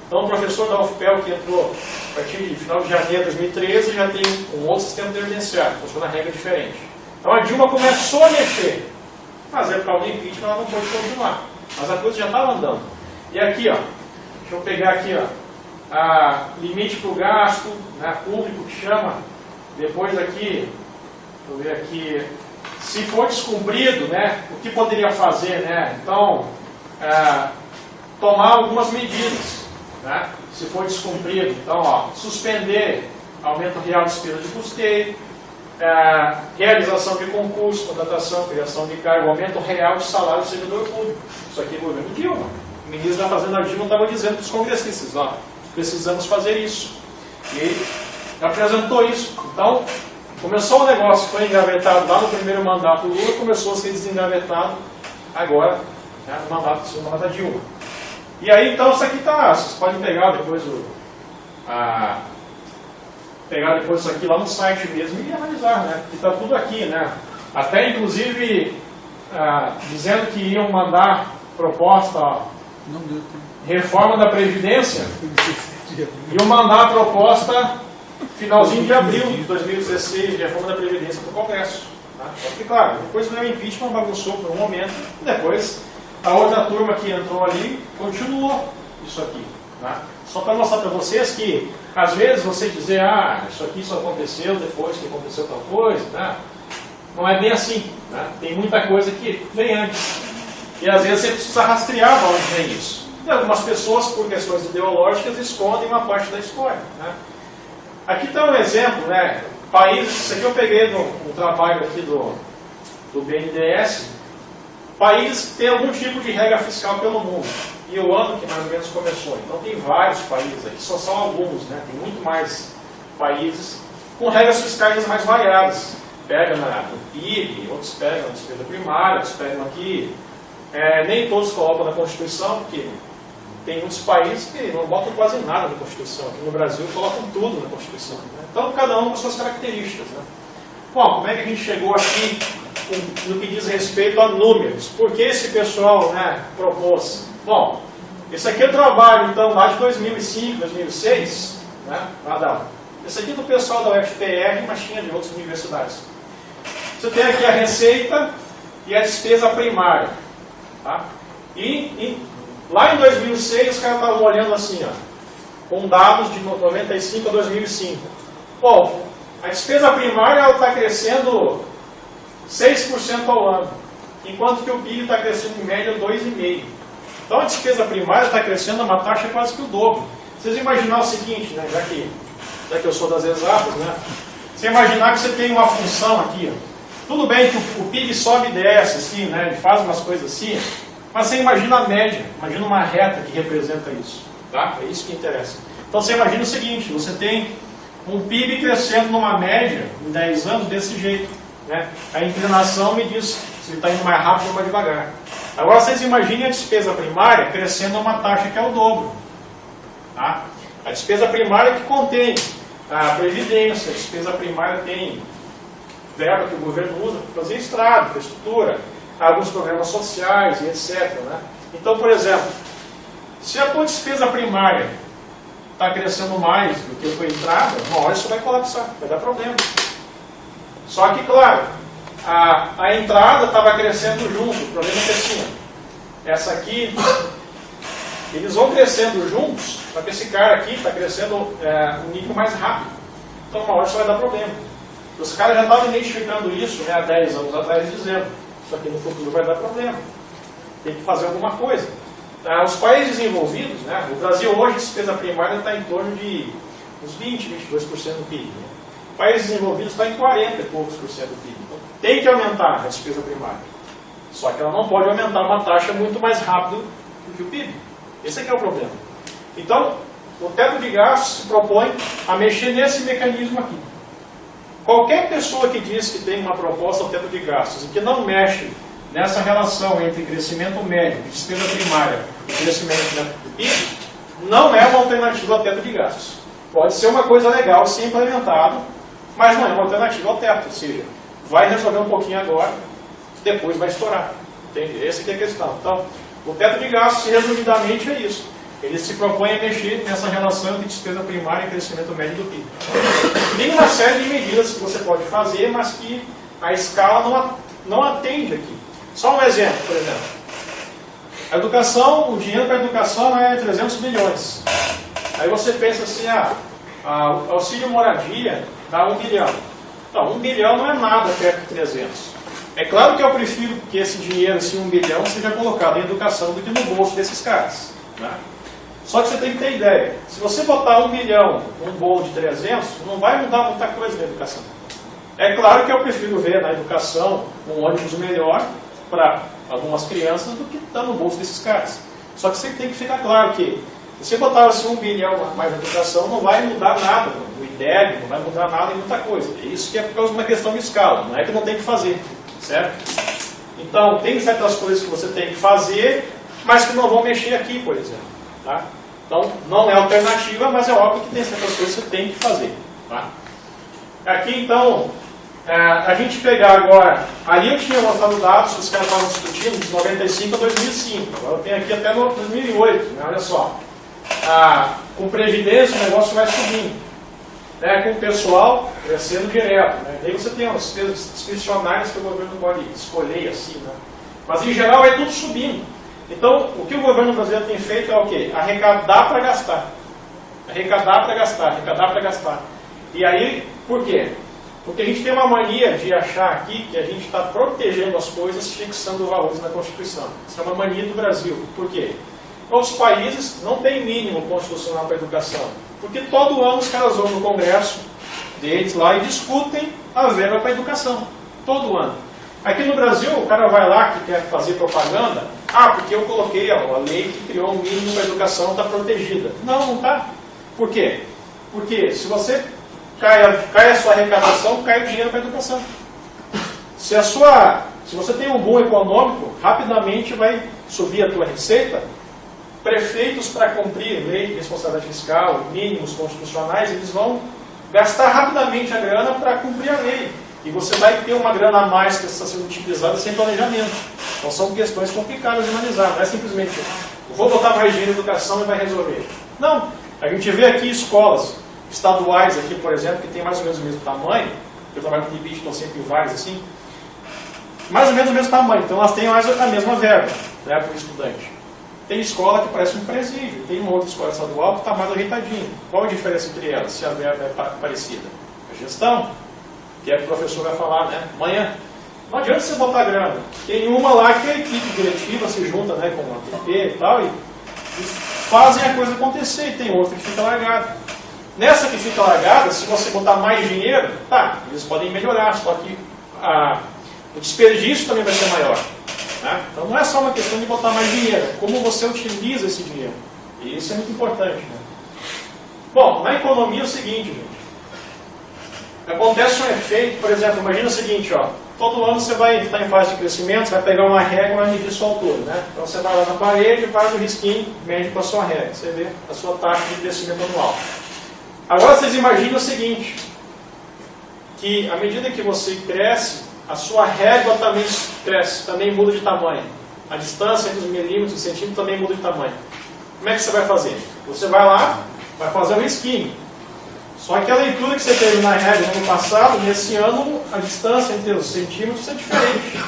Então o professor da UFPEL, que entrou a partir de final de janeiro de 2013, já tem um outro sistema previdenciário, funciona a regra diferente. Então a Dilma começou a mexer, mas por causa do impeachment ela não pôde continuar. Mas a coisa já estava andando. E aqui, ó, deixa eu pegar aqui, ó, limite para o gasto, né, público que chama, depois aqui, deixa eu ver aqui, se for descumprido, né, o que poderia fazer, né? Então, tomar algumas medidas, né, se for descumprido. Então, ó, suspender aumento real de despesa de custeio, realização de concurso, contratação, criação de cargo, aumento real de salário do servidor público. Isso aqui é o governo Dilma. O ministro da Fazenda Dilma estava dizendo para os congressistas, ó, precisamos fazer isso. E ele apresentou isso. Então, começou o negócio, foi engavetado lá no primeiro mandato do Lula, começou a ser desengavetado agora, né, no mandato da Dilma. E aí, então, isso aqui está, vocês podem pegar depois pegar depois isso aqui lá no site mesmo e analisar, né? Porque está tudo aqui, né? Até, inclusive, dizendo que iam mandar proposta, ó, reforma da Previdência, iam mandar a proposta finalzinho de abril de 2016, de reforma da Previdência para o Congresso. Tá? Porque, claro, depois veio o impeachment, bagunçou por um momento, e depois a outra turma que entrou ali continuou isso aqui. Tá? Só para mostrar para vocês que, às vezes, você dizer, isso aqui só aconteceu depois que aconteceu tal coisa, né? Não é bem assim. Né? Tem muita coisa que vem antes. E, às vezes, você precisa rastrear de onde vem isso. E algumas pessoas, por questões ideológicas, escondem uma parte da história. Né? Aqui está um exemplo, né? Países, isso aqui eu peguei no trabalho aqui do BNDES, países que têm algum tipo de regra fiscal pelo mundo. E o ano que mais ou menos começou. Então tem vários países aqui, só são alguns, né? Tem muito mais países com regras fiscais mais variadas. Pega no PIB, outros pegam na despesa primária, outros pegam aqui. Nem todos colocam na Constituição, porque tem muitos países que não botam quase nada na Constituição. Aqui no Brasil colocam tudo na Constituição. Né? Então cada um com suas características. Né? Bom, como é que a gente chegou aqui no que diz respeito a números? Por que esse pessoal, né, propôs? Bom, esse aqui é o trabalho, então, lá de 2005, 2006, né, esse aqui é do pessoal da UFPR, mas tinha de outras universidades. Você tem aqui a receita e a despesa primária. Tá? E lá em 2006, os caras estavam olhando assim, ó, com dados de 95 a 2005. Bom, a despesa primária está crescendo 6% ao ano, enquanto que o PIB está crescendo em média 2,5%. Então a despesa primária está crescendo a uma taxa quase que o dobro. Vocês imaginar o seguinte, né, já que eu sou das exatas, né, você imaginar que você tem uma função aqui, ó. Tudo bem que o PIB sobe e desce, assim, né, ele faz umas coisas assim, mas você imagina a média, imagina uma reta que representa isso. Tá? É isso que interessa. Então você imagina o seguinte, você tem um PIB crescendo numa média, em 10 anos, desse jeito. Né? A inclinação me diz se ele está indo mais rápido ou mais devagar. Agora vocês imaginem a despesa primária crescendo a uma taxa que é o dobro. Tá? A despesa primária que contém a previdência, a despesa primária tem verba que o governo usa para fazer estrada, infraestrutura, alguns programas sociais e etc. Né? Então, por exemplo, se a tua despesa primária está crescendo mais do que a tua entrada, uma hora isso vai colapsar, vai dar problema. Só que, claro, a entrada estava crescendo junto, o problema é que assim, essa aqui, eles vão crescendo juntos, só que esse cara aqui está crescendo um nível mais rápido. Então, uma hora isso vai dar problema. Os caras já estavam identificando isso, né, há 10 anos atrás, dizendo, isso aqui no futuro vai dar problema. Tem que fazer alguma coisa. Os países desenvolvidos, né, o Brasil hoje, a despesa primária está em torno de uns 20, 22% do PIB. Né? Países desenvolvidos está em 40 e poucos por cento do PIB. Então, tem que aumentar a despesa primária. Só que ela não pode aumentar uma taxa muito mais rápido do que o PIB. Esse é que é o problema. Então, o teto de gastos se propõe a mexer nesse mecanismo aqui. Qualquer pessoa que diz que tem uma proposta ao teto de gastos e que não mexe nessa relação entre crescimento médio de despesa primária e crescimento neto do PIB, não é uma alternativa ao teto de gastos. Pode ser uma coisa legal ser implementado, mas não é uma alternativa ao teto. Ou seja, vai resolver um pouquinho agora, depois vai estourar. Entende? Essa que é a questão. Então, o teto de gastos, resumidamente, é isso. Ele se propõe a mexer nessa relação entre despesa primária e crescimento médio do PIB. Tem uma série de medidas que você pode fazer, mas que a escala não atende aqui. Só um exemplo, por exemplo. A educação, o dinheiro para a educação é 300 bilhões. Aí você pensa assim, o auxílio moradia dá 1 bilhão. Não, 1 bilhão não é nada perto de 300. É claro que eu prefiro que esse dinheiro, esse 1 bilhão, seja colocado em educação do que no bolso desses caras. Né? Só que você tem que ter ideia. Se você botar 1 bilhão num bolo de 300, não vai mudar muita coisa na educação. É claro que eu prefiro ver na educação um ônibus melhor para algumas crianças do que está no bolso desses caras. Só que você tem que ficar claro que se você botar assim, 1 bilhão mais na educação, não vai mudar nada. O IDEB não vai mudar nada em muita coisa. Isso que é por causa de uma questão de escala. Não é que não tem que fazer. Certo? Então, tem certas coisas que você tem que fazer, mas que não vão mexer aqui, por exemplo. Tá? Então, não é alternativa, mas é óbvio que tem certas coisas que você tem que fazer. Tá? Aqui, então, a gente pegar agora, ali eu tinha mostrado dados que os caras estavam discutindo de 95 a 2005. Agora eu tenho aqui até 2008, né? Olha só. Com previdência o negócio vai subindo. Com o pessoal crescendo direto. Né? Daí você tem as despesas discricionárias que o governo pode escolher assim. Né? Mas em geral é tudo subindo. Então, o que o governo brasileiro tem feito é o quê? Arrecadar para gastar. Arrecadar para gastar, arrecadar para gastar. E aí, por quê? Porque a gente tem uma mania de achar aqui que a gente está protegendo as coisas fixando valores na Constituição. Isso é uma mania do Brasil. Por quê? Outros países não têm mínimo constitucional para a educação. Porque todo ano os caras vão no Congresso deles lá e discutem a verba para a educação. Todo ano. Aqui no Brasil, o cara vai lá que quer fazer propaganda. Porque eu coloquei a lei que criou um mínimo para a educação, está protegida. Não, não está. Por quê? Porque se você cai a sua arrecadação, cai o dinheiro para a educação. Se você tem um boom econômico, rapidamente vai subir a tua receita. Prefeitos, para cumprir lei de responsabilidade fiscal, mínimos constitucionais, eles vão gastar rapidamente a grana para cumprir a lei. E você vai ter uma grana a mais que está sendo utilizada sem planejamento. Então são questões complicadas de analisar. Não é simplesmente, vou botar mais dinheiro em educação e vai resolver. Não. A gente vê aqui escolas estaduais, aqui, por exemplo, que tem mais ou menos o mesmo tamanho. Eu trabalho com TIBIT, estão sempre vários assim. Mais ou menos o mesmo tamanho. Então elas têm mais a mesma verba, né, para o estudante. Tem escola que parece um presídio, tem uma outra escola estadual que está mais ajeitadinha. Qual a diferença entre elas, se a verba é parecida? A gestão, que é o que o professor vai falar, né? Amanhã. Não adianta você botar grana. Tem uma lá que a equipe diretiva se junta, né, com a ATP e tal, e fazem a coisa acontecer, e tem outra que fica largada. Nessa que fica largada, se você botar mais dinheiro, tá, eles podem melhorar, só que o desperdício também vai ser maior. Né? Então não é só uma questão de botar mais dinheiro, é como você utiliza esse dinheiro. E isso é muito importante. Né? Bom, na economia é o seguinte, gente. Acontece um efeito, por exemplo, imagina o seguinte, ó, todo ano você vai estar em fase de crescimento, você vai pegar uma régua e vai medir sua altura. Né? Então você vai lá na parede, faz o risquinho, mede com a sua régua, você vê a sua taxa de crescimento anual. Agora vocês imaginem o seguinte, que à medida que você cresce, a sua régua também cresce, também muda de tamanho. A distância entre os milímetros e centímetros também muda de tamanho. Como é que você vai fazer? Você vai lá, vai fazer um risquinho. Só que a leitura que você teve na régua no ano passado, nesse ano, a distância entre os centímetros é diferente.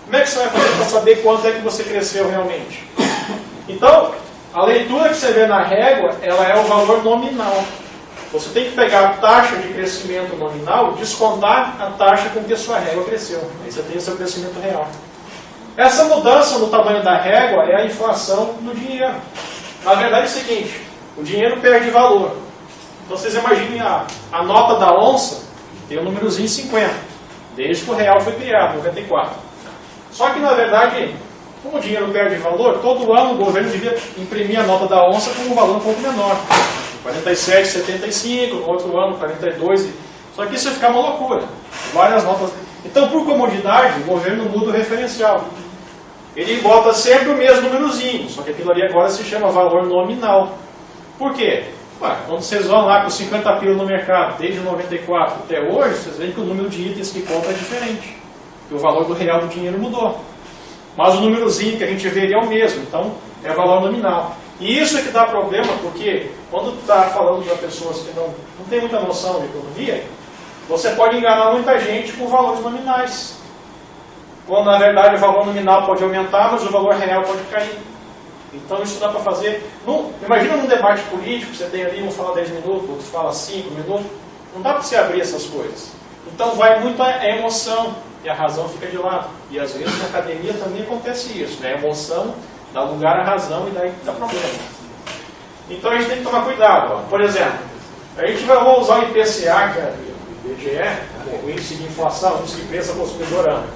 Como é que você vai fazer para saber quanto é que você cresceu realmente? Então, a leitura que você vê na régua, ela é o valor nominal. Você tem que pegar a taxa de crescimento nominal e descontar a taxa com que a sua régua cresceu. Aí você tem o seu crescimento real. Essa mudança no tamanho da régua é a inflação do dinheiro. Na verdade é o seguinte, o dinheiro perde valor. Então vocês imaginem a nota da onça tem um númerozinho 50, desde que o real foi criado, 94. Só que na verdade, como o dinheiro perde valor, todo ano o governo devia imprimir a nota da onça com um valor um pouco menor. 47,75, no outro ano 42, só que isso ia ficar uma loucura. Várias notas. Então, por comodidade, o governo muda o referencial. Ele bota sempre o mesmo númerozinho, só que aquilo ali agora se chama valor nominal. Por quê? Ué, quando vocês vão lá com 50 pila no mercado, desde 94 até hoje, vocês veem que o número de itens que compra é diferente. Porque o valor do real do dinheiro mudou. Mas o númerozinho que a gente vê ele é o mesmo, então é valor nominal. E isso é que dá problema, porque quando está falando para pessoas que não tem muita noção de economia, você pode enganar muita gente com valores nominais. Quando na verdade o valor nominal pode aumentar, mas o valor real pode cair. Então isso dá para fazer... imagina num debate político, você tem ali, um fala 10 minutos, outro fala 5 minutos. Não dá para você abrir essas coisas. Então vai muito a emoção, e a razão fica de lado. E às vezes na academia também acontece isso, né? A emoção dá lugar à razão e daí dá problema. Então a gente tem que tomar cuidado. Ó. Por exemplo, a gente vai usar o IPCA, que é o IBGE, o índice de inflação, o índice de preço ao consumidor ano,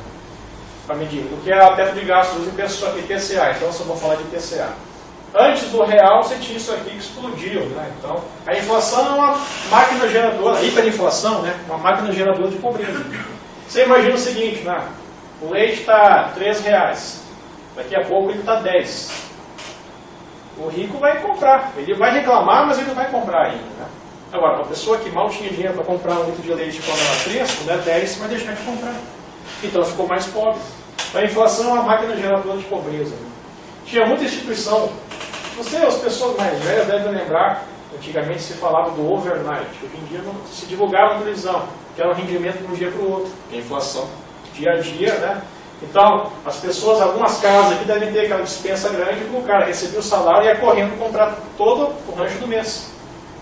para medir o que é o teto de gastos do IPCA. Então eu só vou falar de IPCA. Antes do real, você tinha isso aqui que explodiu. Né? Então, a inflação é uma máquina geradora, a hiperinflação, né? Uma máquina geradora de pobreza. Você imagina o seguinte, né? O leite está R$3. Daqui a pouco ele está 10. O rico vai comprar. Ele vai reclamar, mas ele vai comprar ainda. Né? Agora, para a pessoa que mal tinha dinheiro para comprar um litro de leite quando era 3, quando é 10, vai deixar de comprar. Então ficou mais pobre. A inflação é uma máquina geradora de pobreza. Né? Tinha muita instituição. As pessoas mais velhas devem lembrar, antigamente se falava do overnight. Hoje em dia não se divulgava na televisão, que era um rendimento de um dia para o outro. A inflação, dia a dia, né? Então, as pessoas, algumas casas aqui devem ter aquela dispensa grande, porque o cara recebia o salário e ia correndo comprar todo o rancho do mês.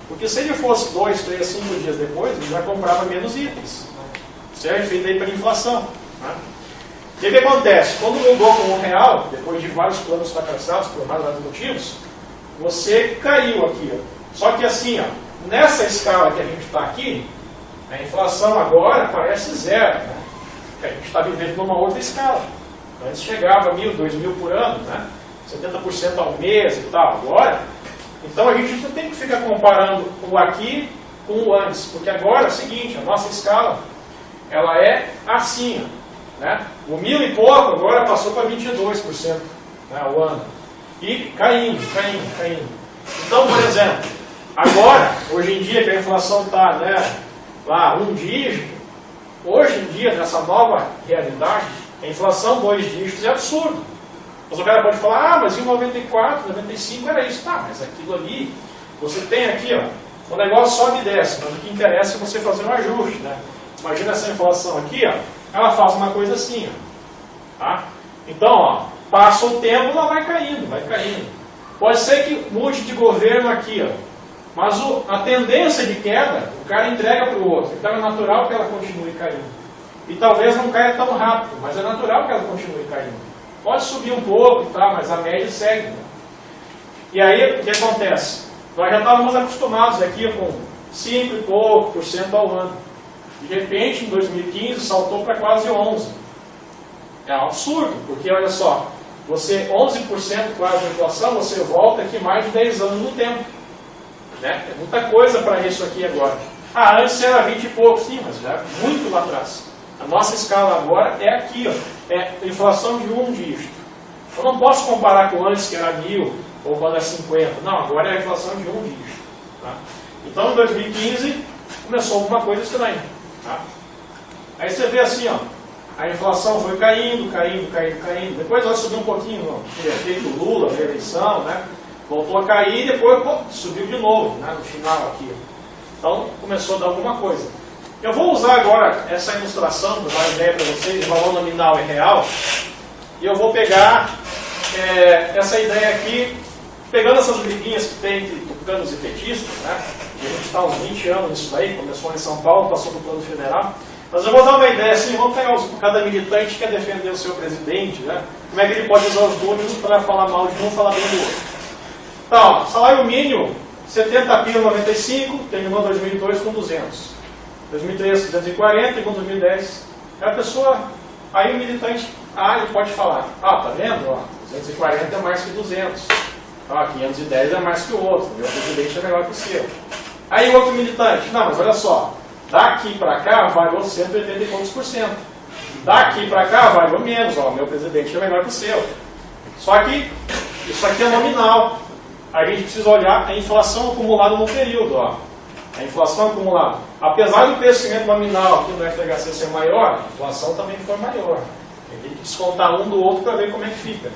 Porque se ele fosse 2, 3, 5 dias depois, ele já comprava menos itens. Isso é feito aí pela inflação. Né? O que acontece? Quando mudou com o real, depois de vários planos fracassados por vários motivos, você caiu aqui. Ó. Só que assim, ó, nessa escala que a gente está aqui, a inflação agora parece zero. Né? A gente está vivendo numa outra escala. Antes chegava 1.000, 2.000 por ano, né? 70% ao mês e tal. Agora, então a gente não tem que ficar comparando o aqui com o antes, porque agora é o seguinte, a nossa escala, ela é assim, né? O 1.000 e pouco agora passou para 22%, né, ao ano. E caindo. Então, por exemplo, agora, hoje em dia que a inflação está, né, lá um dígito, hoje em dia, nessa nova realidade, a inflação 2 dígitos é absurdo. Mas o cara pode falar, mas em 94, 95 era isso. Tá, mas aquilo ali, você tem aqui, ó, o negócio sobe e desce, mas o que interessa é você fazer um ajuste, né? Imagina essa inflação aqui, ó, ela faz uma coisa assim, ó, tá? Então, ó, passa o tempo, ela vai caindo. Pode ser que mude de governo aqui, ó. Mas a tendência de queda, o cara entrega para o outro. Então é natural que ela continue caindo. E talvez não caia tão rápido, mas é natural que ela continue caindo. Pode subir um pouco, tá, mas a média segue. Né? E aí, o que acontece? Nós já estávamos acostumados aqui com 5 e pouco por cento ao ano. De repente, em 2015, saltou para quase 11%. É um absurdo, porque olha só, você 11% quase de inflação, você volta aqui mais de 10 anos no tempo. Né? É muita coisa para isso aqui agora. Ah, antes era 20 e pouco, sim, mas já é muito lá atrás. A nossa escala agora é aqui, ó, é inflação de um dígito. Eu não posso comparar com antes, que era 1000 ou quando era 50. Não, agora é a inflação de um dígito. Tá? Então, em 2015, começou alguma coisa estranha. Tá? Aí você vê assim, ó, a inflação foi caindo. Depois ela subiu um pouquinho, no efeito Lula, a eleição, né? Voltou a cair e depois subiu de novo, né? No final aqui. Então, começou a dar alguma coisa. Eu vou usar agora essa ilustração para dar uma ideia para vocês de valor nominal e real. E eu vou pegar essa ideia aqui, pegando essas briguinhas que tem entre tucanos e petistas, né? E a gente está há uns 20 anos nisso daí, começou em São Paulo, passou para o plano federal. Mas eu vou dar uma ideia assim, vamos pegar cada militante que quer defender o seu presidente, né? Como é que ele pode usar os números para falar mal de um, falar bem do outro. Então, salário mínimo, 70 pila 95, terminou 2002 com 200. 2013, 240, e com 2010. A pessoa, aí o militante, ele pode falar, tá vendo? Ó, 240 é mais que 200. 510 é mais que o outro, meu presidente é melhor que o seu. Aí o outro militante, não, mas olha só, daqui para cá variou 180 e poucos por cento. Daqui para cá variou menos, ó, meu presidente é melhor que o seu. Só que isso aqui é nominal. A gente precisa olhar a inflação acumulada no período, ó. A inflação acumulada. Apesar do crescimento nominal aqui no FHC ser maior, a inflação também foi maior. Tem que descontar um do outro para ver como é que fica.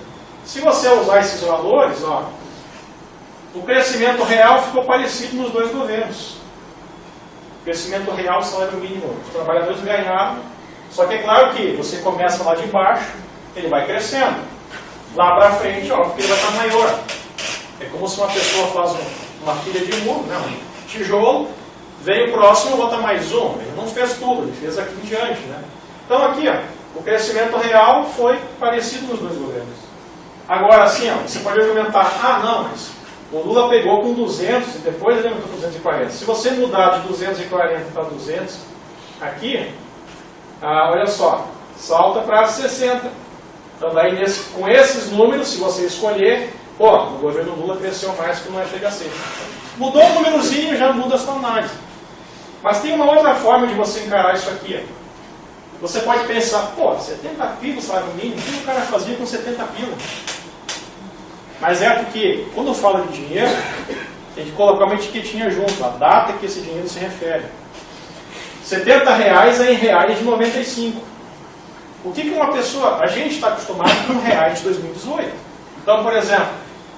Se você usar esses valores, ó, o crescimento real ficou parecido nos dois governos. O crescimento real do salário mínimo, os trabalhadores ganharam. Só que é claro que você começa lá de baixo, ele vai crescendo. Lá para frente, ó, porque ele vai estar maior. É como se uma pessoa faz uma pilha de muro, né? Um tijolo, vem o próximo e bota mais um. Ele não fez tudo, ele fez aqui em diante. Né? Então aqui, ó, o crescimento real foi parecido nos dois governos. Agora, assim, ó, você pode argumentar, não, mas o Lula pegou com 200 e depois ele aumentou com 240. Se você mudar de 240 para 200, aqui, olha só, salta para 60. Então daí, com esses números, se você escolher, o governo Lula cresceu mais que no FHC. Mudou o númerozinho, já muda a sua análise. Mas tem uma outra forma de você encarar isso aqui. Você pode pensar, 70 pila o salário mínimo, o que o cara fazia com 70 pila? Mas é porque, quando fala de dinheiro, tem que colocar uma etiquetinha junto, a data que esse dinheiro se refere. R$70 é em reais de 95. O que uma pessoa... A gente está acostumado com reais de 2018. Então, por exemplo,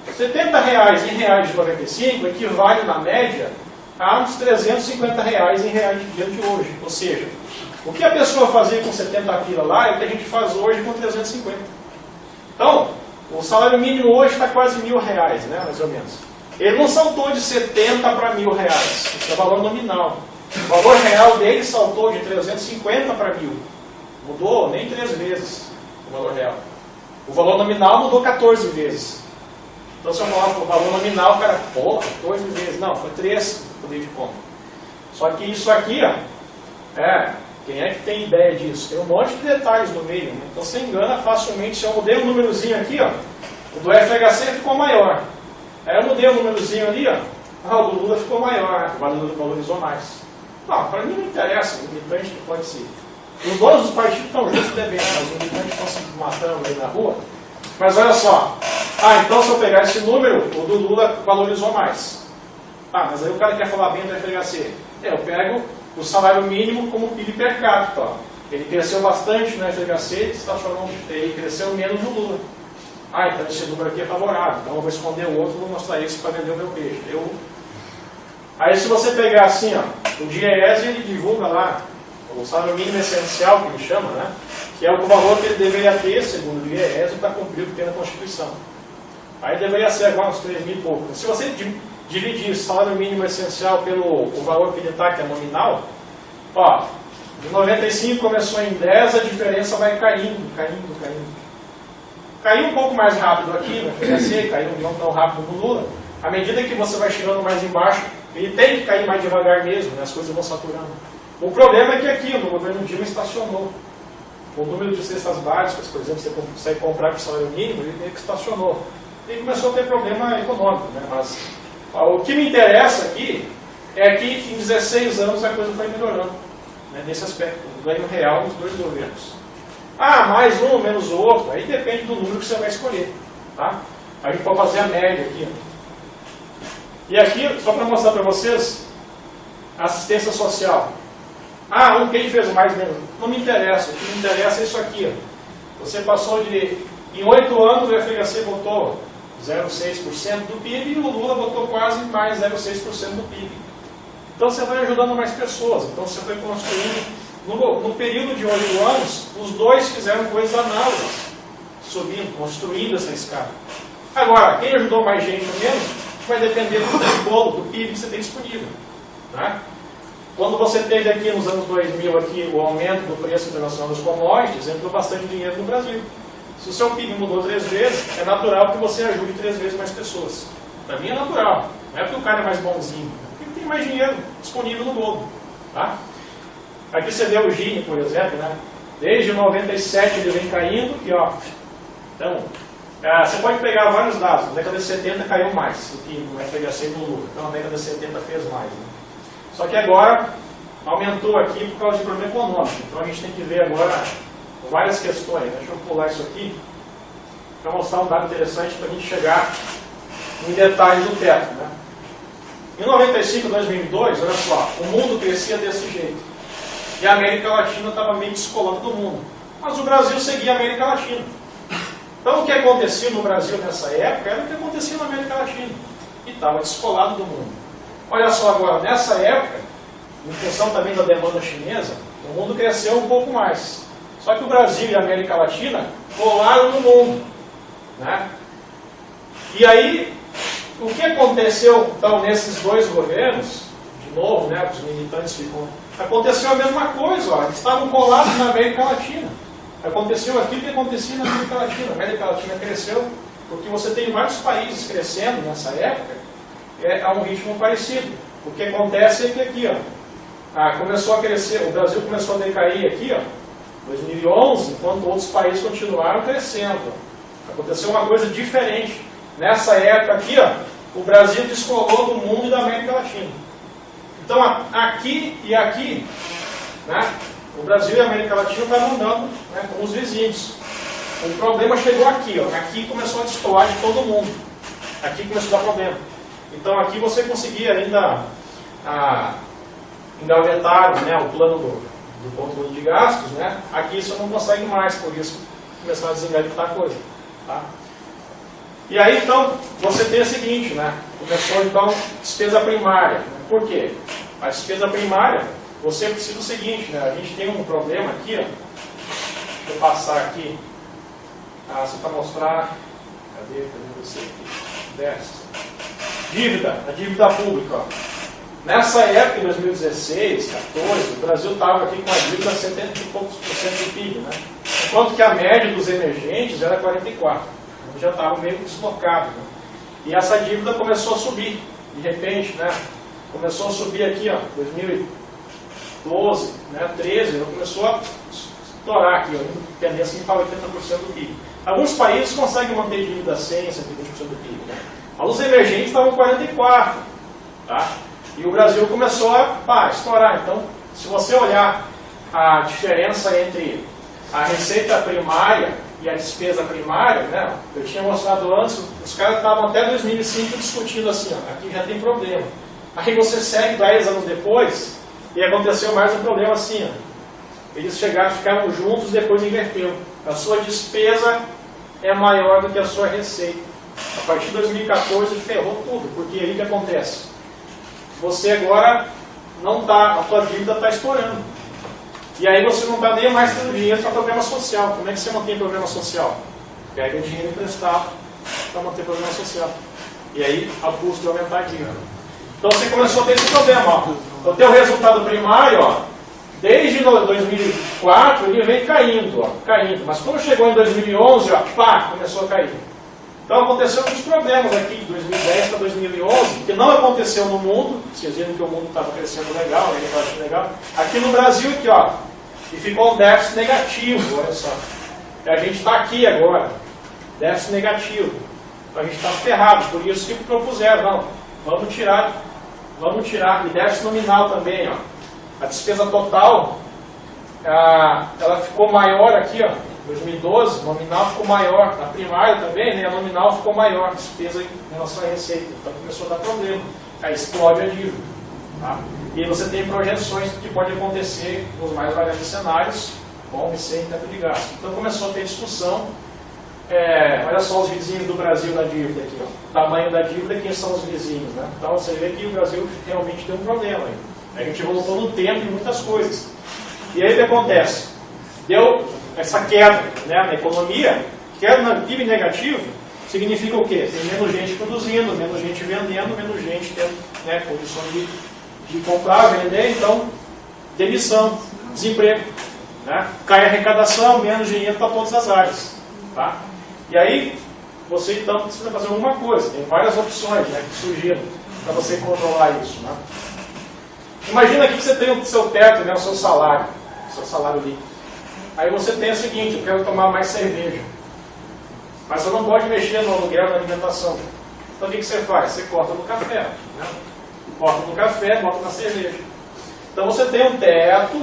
R$70 em reais de 95 equivale, na média, a uns R$350 em reais de dia de hoje. Ou seja, o que a pessoa fazia com 70 pila lá é o que a gente faz hoje com 350. Então, o salário mínimo hoje está quase R$1.000, né, mais ou menos. Ele não saltou de 70 para R$1.000. Isso é valor nominal. O valor real dele saltou de 350 para 1.000. Mudou nem 3 vezes o valor real. O valor nominal mudou 14 vezes. Então, se eu falar o valor nominal, o cara, 14 vezes. Não, foi 3 poder de conta. Só que isso aqui, ó, quem é que tem ideia disso? Tem um monte de detalhes no meio, né? Então você engana facilmente. Se eu mudei um númerozinho aqui, ó, o do FHC ficou maior. Aí eu mudei um númerozinho ali, ó, o do Lula ficou maior, o Lula valorizou mais. Não, para mim não interessa, o militante que pode ser. Os donos dos partidos estão juntos devendo, mas os militantes estão se matando aí na rua. Mas olha só, então se eu pegar esse número, o do Lula valorizou mais. Mas aí o cara quer falar bem do FHC. Eu pego o salário mínimo como PIB per capita. Ó. Ele cresceu bastante no FHC, ele cresceu menos no Lula. Então esse número aqui é favorável, então eu vou esconder o outro e vou mostrar esse para vender o meu peixe. Aí se você pegar assim, ó, o DIEESE ele divulga lá o salário mínimo essencial, que ele chama, né? Que é o valor que ele deveria ter, segundo o DIEESE, para cumprir o que tem na Constituição. Aí deveria ser agora uns 3 mil e pouco. Se você dividir o salário mínimo essencial pelo o valor que ele está, que é nominal, ó, de 95 começou em 10, a diferença vai caindo. Caiu um pouco mais rápido aqui no FHC, caiu não tão rápido no Lula. À medida que você vai chegando mais embaixo, ele tem que cair mais devagar mesmo, né? As coisas vão saturando. O problema é que aqui no governo Dilma estacionou. O número de cestas básicas, por exemplo, você consegue comprar com salário mínimo, ele meio que estacionou. E começou a ter problema econômico, né? Mas ó, o que me interessa aqui é que em 16 anos a coisa foi melhorando, né? Nesse aspecto, o ganho real nos dois governos. Ah, mais um, menos o outro, aí depende do número que você vai escolher. Tá? A gente pode fazer a média aqui. E aqui, só para mostrar para vocês, assistência social. Ah, quem fez mais menos? Não me interessa, o que me interessa é isso aqui. Ó. Você passou de... Em 8 anos o FHC botou 0,6% do PIB e o Lula botou quase mais 0,6% do PIB. Então você vai ajudando mais pessoas. Então você vai construindo... No período de 8 anos, os dois fizeram coisas análogas, subindo, construindo essa escala. Agora, quem ajudou mais gente ou menos, vai depender do bolo, do PIB que você tem disponível. Tá? Quando você teve aqui nos anos 2000 aqui, o aumento do preço internacional dos commodities, entrou bastante dinheiro no Brasil. Se o seu PIB mudou 3 vezes, é natural que você ajude 3 vezes mais pessoas. Para mim é natural. Não é porque o cara é mais bonzinho, é porque tem mais dinheiro disponível no bolo. Tá? Aqui você vê o Gini, por exemplo, né? Desde 97 ele vem caindo e ó. Então, você pode pegar vários dados. Na década de 70 caiu mais do que no FHC e no Lula. Então na década de 70 fez mais. Né? Só que agora aumentou aqui por causa de problema econômico. Então a gente tem que ver agora várias questões. Deixa eu pular isso aqui para mostrar um dado interessante para a gente chegar em detalhes do teto. Né? Em 95 e 2002, olha só, o mundo crescia desse jeito. E a América Latina estava meio descolando do mundo. Mas o Brasil seguia a América Latina. Então o que acontecia no Brasil nessa época era o que acontecia na América Latina. E estava descolado do mundo. Olha só agora, nessa época, em função também da demanda chinesa, o mundo cresceu um pouco mais. Só que o Brasil e a América Latina colaram no mundo. Né? E aí, o que aconteceu então nesses dois governos, de novo, né, os militantes ficam... Aconteceu a mesma coisa, ó, eles estavam colados na América Latina. Aconteceu aquilo que acontecia na América Latina. A América Latina cresceu porque você tem vários países crescendo nessa época a um ritmo parecido. O que acontece é que aqui, ó, começou a crescer, o Brasil começou a decair aqui, ó, 2011, enquanto outros países continuaram crescendo. Aconteceu uma coisa diferente. Nessa época aqui, ó, o Brasil descolou do mundo e da América Latina. Então, aqui e aqui, né, o Brasil e a América Latina estavam andando, né, com os vizinhos. O problema chegou aqui, ó, aqui começou a destoar de todo mundo. Aqui começou a dar problema. Então, aqui você conseguia ainda engavetar, né, o plano do controle de gastos. Né? Aqui você não consegue mais, por isso começaram a desengavetar a coisa. Tá? E aí, então, você tem o seguinte, né? Começou, então, despesa primária. Por quê? A despesa primária, você precisa do seguinte, né? A gente tem um problema aqui, ó. Deixa eu passar aqui. Só para mostrar. Cadê você aqui? Desce. Dívida, a dívida pública, ó. Nessa época, em 2016, 2014, o Brasil estava aqui com uma dívida de 70 e poucos % do PIB, né? Enquanto que a média dos emergentes era 44%. Já estava meio deslocado. Né? E essa dívida começou a subir, de repente, né? Começou a subir aqui, ó, 2012, né, 13, começou a estourar aqui, ó, tendência para 80% do PIB. Alguns países conseguem manter dívida 100, 120% do PIB. Né? Os emergentes estavam 44%. Tá? E o Brasil começou a estourar. Então, se você olhar a diferença entre a receita primária e a despesa primária, né? Eu tinha mostrado antes, os caras estavam até 2005 discutindo assim, ó, aqui já tem problema. Aí você segue 10 anos depois e aconteceu mais um problema assim, ó. Eles ficaram juntos, depois inverteu. A sua despesa é maior do que a sua receita. A partir de 2014 ferrou tudo, porque aí o que acontece? Você agora não está, a sua dívida está estourando. E aí você não está nem mais tendo dinheiro para programa social. Como é que você mantém programa social? Pega o dinheiro emprestado para manter o programa social. E aí, o custo de aumentar a dívida. Então, você começou a ter esse problema. Ó. Então, o teu resultado primário, ó, desde 2004, ele vem caindo, ó, caindo. Mas quando chegou em 2011, ó, pá, começou a cair. Então, aconteceu alguns problemas aqui de 2010 para 2011, que não aconteceu no mundo. Vocês viram que o mundo estava crescendo legal, ele estava legal. Aqui no Brasil, aqui, ó, e ficou um déficit negativo, olha só. E a gente está aqui agora, déficit negativo. Então, a gente está ferrado, por isso que propuseram, não, vamos tirar, e déficit nominal também, ó. A despesa total, ela ficou maior aqui, ó, 2012, nominal ficou maior, na primária também, né, a nominal ficou maior, a despesa em relação à receita, então começou a dar problema, aí explode a dívida. Tá? E aí você tem projeções do que pode acontecer nos mais variados cenários, com e sem teto de gasto. Então começou a ter discussão, olha só os vizinhos do Brasil na dívida aqui, ó. Tamanho da dívida, quem são os vizinhos, né? Então você vê que o Brasil realmente tem um problema aí. A gente voltou no tempo em muitas coisas. E aí o que acontece? Deu essa queda, né, na economia, queda no PIB negativo, significa o quê? Tem menos gente produzindo, menos gente vendendo, menos gente tendo, né, condições de comprar, vender, então demissão, desemprego, né? Cai a arrecadação, menos dinheiro para todas as áreas. Tá? E aí, você então precisa fazer alguma coisa, tem várias opções, né, que surgiram para você controlar isso. Né? Imagina aqui que você tem o seu teto, né, o seu salário líquido. Aí você tem o seguinte, eu quero tomar mais cerveja. Mas você não pode mexer no aluguel, na alimentação. Então o que você faz? Você corta no café. Né? Corta no café, bota na cerveja. Então você tem um teto,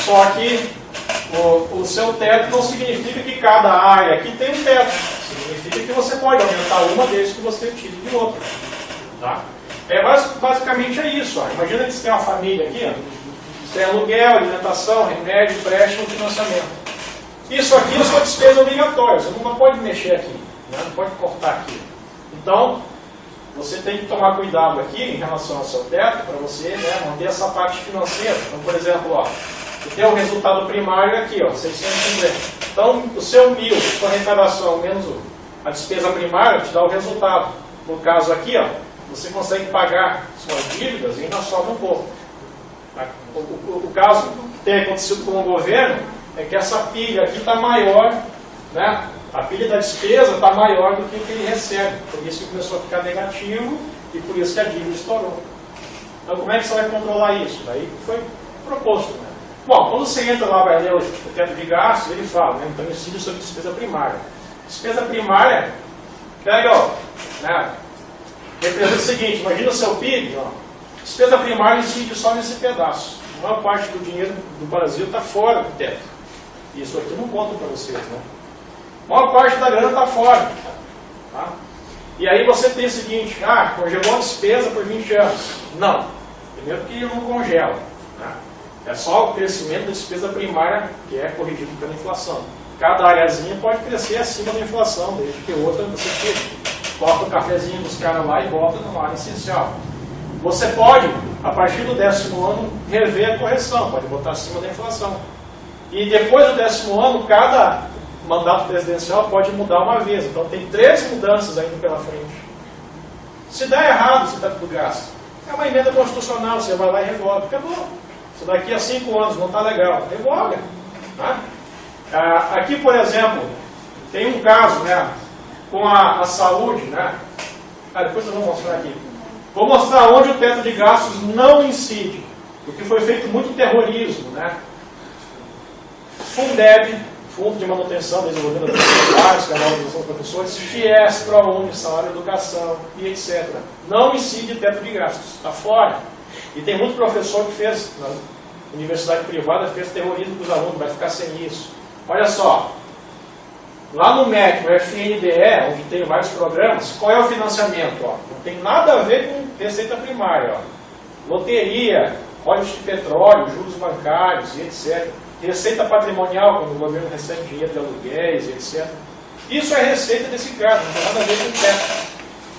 só que o seu teto não significa que cada área aqui tem um teto. Significa que você pode aumentar uma desde que você tire de outra. Tá? Basicamente é isso. Ó. Imagina que você tem uma família aqui, ó. Tem aluguel, alimentação, remédio, empréstimo, financiamento. Isso aqui é sua despesa obrigatória, você não pode mexer aqui, né? Não pode cortar aqui. Então, você tem que tomar cuidado aqui em relação ao seu teto para você, né, manter essa parte financeira. Então, por exemplo, ó, o teu resultado primário aqui, ó, 650. Então, o seu 1.000, sua arrecadação menos a despesa primária te dá o resultado. No caso aqui, ó, você consegue pagar suas dívidas e ainda sobra um pouco. O caso que tem acontecido com o governo é que essa pilha aqui está maior, né? A pilha da despesa está maior do que o que ele recebe, por isso que começou a ficar negativo e por isso que a dívida estourou. Então como é que você vai controlar isso? Daí foi proposto. Né? Bom, quando você entra lá, vai ler o teto de gastos, ele fala, né? Então incide sobre despesa primária. Despesa primária, pega, ó, né? Representa o seguinte, imagina o seu PIB, ó. Despesa primária incide só nesse pedaço. A maior parte do dinheiro do Brasil está fora do teto. Isso aqui eu não conto para vocês, né? A maior parte da grana está fora. Tá? E aí você tem o seguinte, congelou a despesa por 20 anos. Não. Primeiro que não congela. Né? É só o crescimento da despesa primária que é corrigido pela inflação. Cada areazinha pode crescer acima da inflação, desde que outra você corta o cafezinho dos caras lá e bota numa área essencial. Você pode, a partir do 10º ano, rever a correção, pode botar acima da inflação. E depois do 10º ano, cada mandato presidencial pode mudar uma vez. Então tem 3 mudanças ainda pela frente. Se der errado esse teto do gasto, é uma emenda constitucional, você vai lá e revoga. Acabou. Se daqui a 5 anos não está legal, revoga. Tá? Aqui, por exemplo, tem um caso, né, com a saúde. Né? Depois eu vou mostrar aqui. Vou mostrar onde o teto de gastos não incide, porque foi feito muito terrorismo, né? Fundeb, Fundo de Manutenção e Desenvolvimento dos Funcionários, Canal de Educação dos Professores, FIES, ProUni, Salário de Educação e etc. Não incide teto de gastos, está fora. E tem muito professor que fez, na universidade privada, fez terrorismo com os alunos, vai ficar sem isso. Olha só, lá no MEC, o FNDE, onde tem vários programas, qual é o financiamento? Ó? Não tem nada a ver com receita primária. Ó. Loteria, royalties de petróleo, juros bancários e etc. Receita patrimonial, quando o governo recebe dinheiro de aluguéis e etc. Isso é receita desse cara, não tem nada a ver com o teto.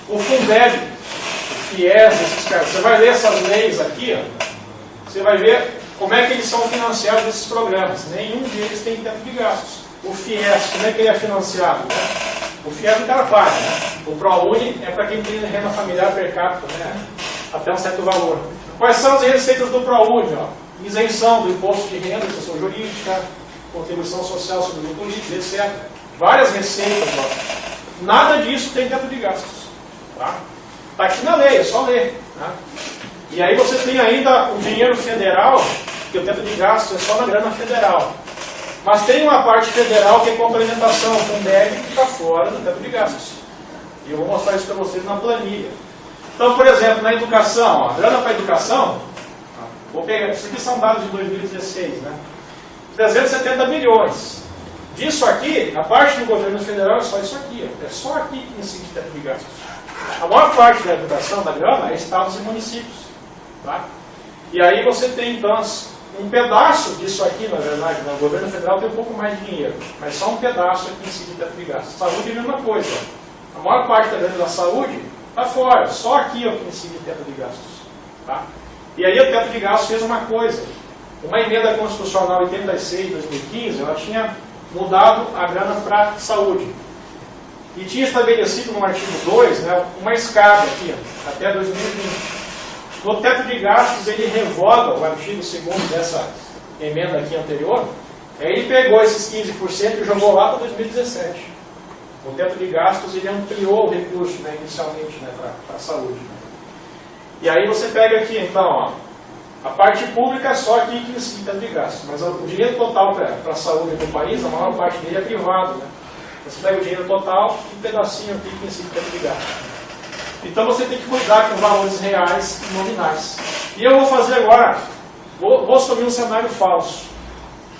O Fundeb, o FIES, esses caras, você vai ler essas leis aqui, ó, você vai ver como é que eles são financiados esses programas. Nenhum deles tem teto de gastos. O FIES, como é que ele é financiado? Né? O FIES o cara paga, né? O ProUni é para quem tem renda familiar per capita, né? Até um certo valor. Quais são as receitas do ProUni? Ó? Isenção do imposto de renda, pessoa jurídica, contribuição social sobre lucro líquido, etc. Várias receitas. Ó. Nada disso tem teto de gastos. Tá? Tá aqui na lei, é só ler. Tá? E aí você tem ainda o dinheiro federal, que o teto de gastos é só na grana federal. Mas tem uma parte federal que é complementação com DEG que está fora do teto de gastos. E eu vou mostrar isso para vocês na planilha. Então, por exemplo, na educação, ó, a grana para a educação, vou pegar, isso aqui são dados de 2016, né? 370 bilhões. Disso aqui, a parte do governo federal é só isso aqui. Ó. É só aqui que incide o teto de gastos. A maior parte da educação, da grana, é estados e municípios. Tá? E aí você tem, então, um pedaço disso aqui, na verdade, no governo federal tem um pouco mais de dinheiro, mas só um pedaço aqui incide o teto de gastos. Saúde é a mesma coisa. A maior parte da grana da saúde está fora, só aqui que incide o teto de gastos. Tá? E aí o teto de gastos fez uma coisa. Uma emenda constitucional 86 de 2015, ela tinha mudado a grana para saúde. E tinha estabelecido no artigo 2, né, uma escada aqui, ó, até 2020. No teto de gastos, ele revoga o artigo 2º dessa emenda aqui anterior. Aí ele pegou esses 15% e jogou lá para 2017. O teto de gastos, ele ampliou o recurso, né, inicialmente, né, para a saúde. Né. E aí você pega aqui, então, ó, a parte pública é só aqui que incide o teto de gastos. Mas o dinheiro total para a saúde do país, a maior parte dele é privado. Né. Você pega o dinheiro total e um pedacinho aqui que incide o teto de gastos. Então você tem que cuidar com valores reais e nominais. E eu vou fazer agora, vou assumir um cenário falso,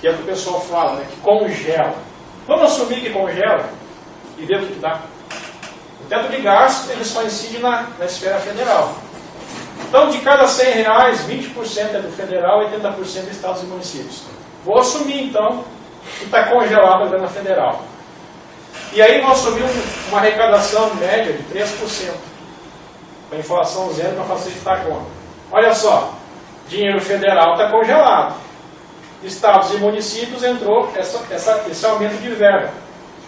que é o que o pessoal fala, né, que congela. Vamos assumir que congela e ver o que dá. O teto de gastos ele só incide na esfera federal. Então de cada R$100, 20% é do federal e 80% dos estados e municípios. Vou assumir então que está congelado a grana federal. E aí vou assumir uma arrecadação média de 3%. Com a inflação zero para facilitar a conta. Olha só, dinheiro federal está congelado. Estados e municípios entrou esse aumento de verba.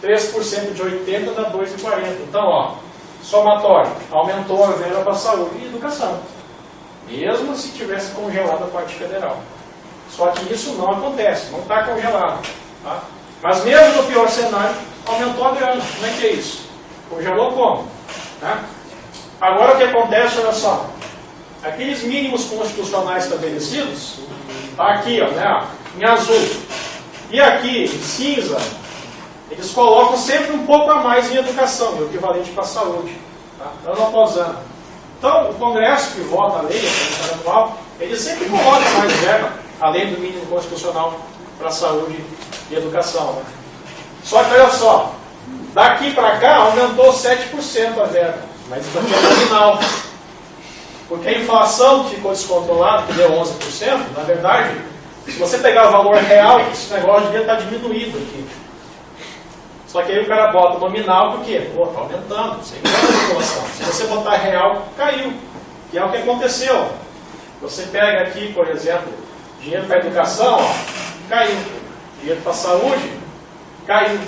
3% de 80 dá 2,40. Então, ó, somatório, aumentou a verba para saúde e educação. Mesmo se tivesse congelado a parte federal. Só que isso não acontece, não está congelado. Tá? Mas mesmo no pior cenário, aumentou a grana. Como é que é isso? Congelou como? Tá? Agora o que acontece, olha só, aqueles mínimos constitucionais estabelecidos, está aqui, ó, né, em azul, e aqui em cinza, eles colocam sempre um pouco a mais em educação, o equivalente para a saúde, tá? Ano após ano. Então, o Congresso que vota a lei, a anual, ele sempre coloca mais verba, além do mínimo constitucional para a saúde e educação. Né? Só que olha só, daqui para cá aumentou 7% a verba. Mas isso aqui é nominal. Porque a inflação que ficou descontrolada, que deu 11%, na verdade, se você pegar o valor real, esse negócio devia estar diminuído aqui. Só que aí o cara bota nominal, por quê? Pô, está aumentando, sem inflação. Se você botar real, caiu. E é o que aconteceu. Você pega aqui, por exemplo, dinheiro para educação, ó, caiu. Dinheiro para saúde, caiu.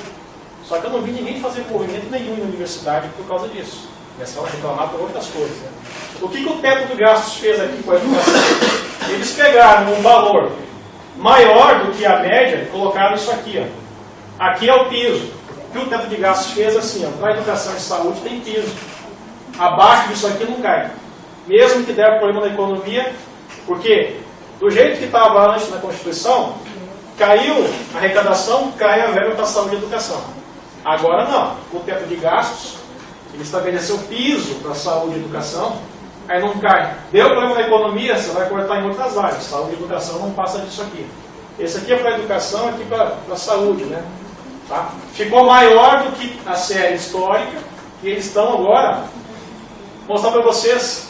Só que eu não vi ninguém fazer movimento nenhum na universidade por causa disso. Começaram a reclamar por outras coisas. Né? O que o teto de gastos fez aqui com a educação? Eles pegaram um valor maior do que a média e colocaram isso aqui. Ó. Aqui é o piso. O que o teto de gastos fez assim, para a educação e saúde tem piso. Abaixo disso aqui não cai. Mesmo que der problema na economia, porque do jeito que estava antes na Constituição, caiu a arrecadação, cai a verba para a saúde e educação. Agora não. Com o teto de gastos, ele estabeleceu piso para saúde e educação, aí não cai. Deu problema na economia, você vai cortar em outras áreas. Saúde e educação não passa disso aqui. Esse aqui é para educação, aqui para a saúde, né? Tá? Ficou maior do que a série histórica, e eles estão agora mostrar para vocês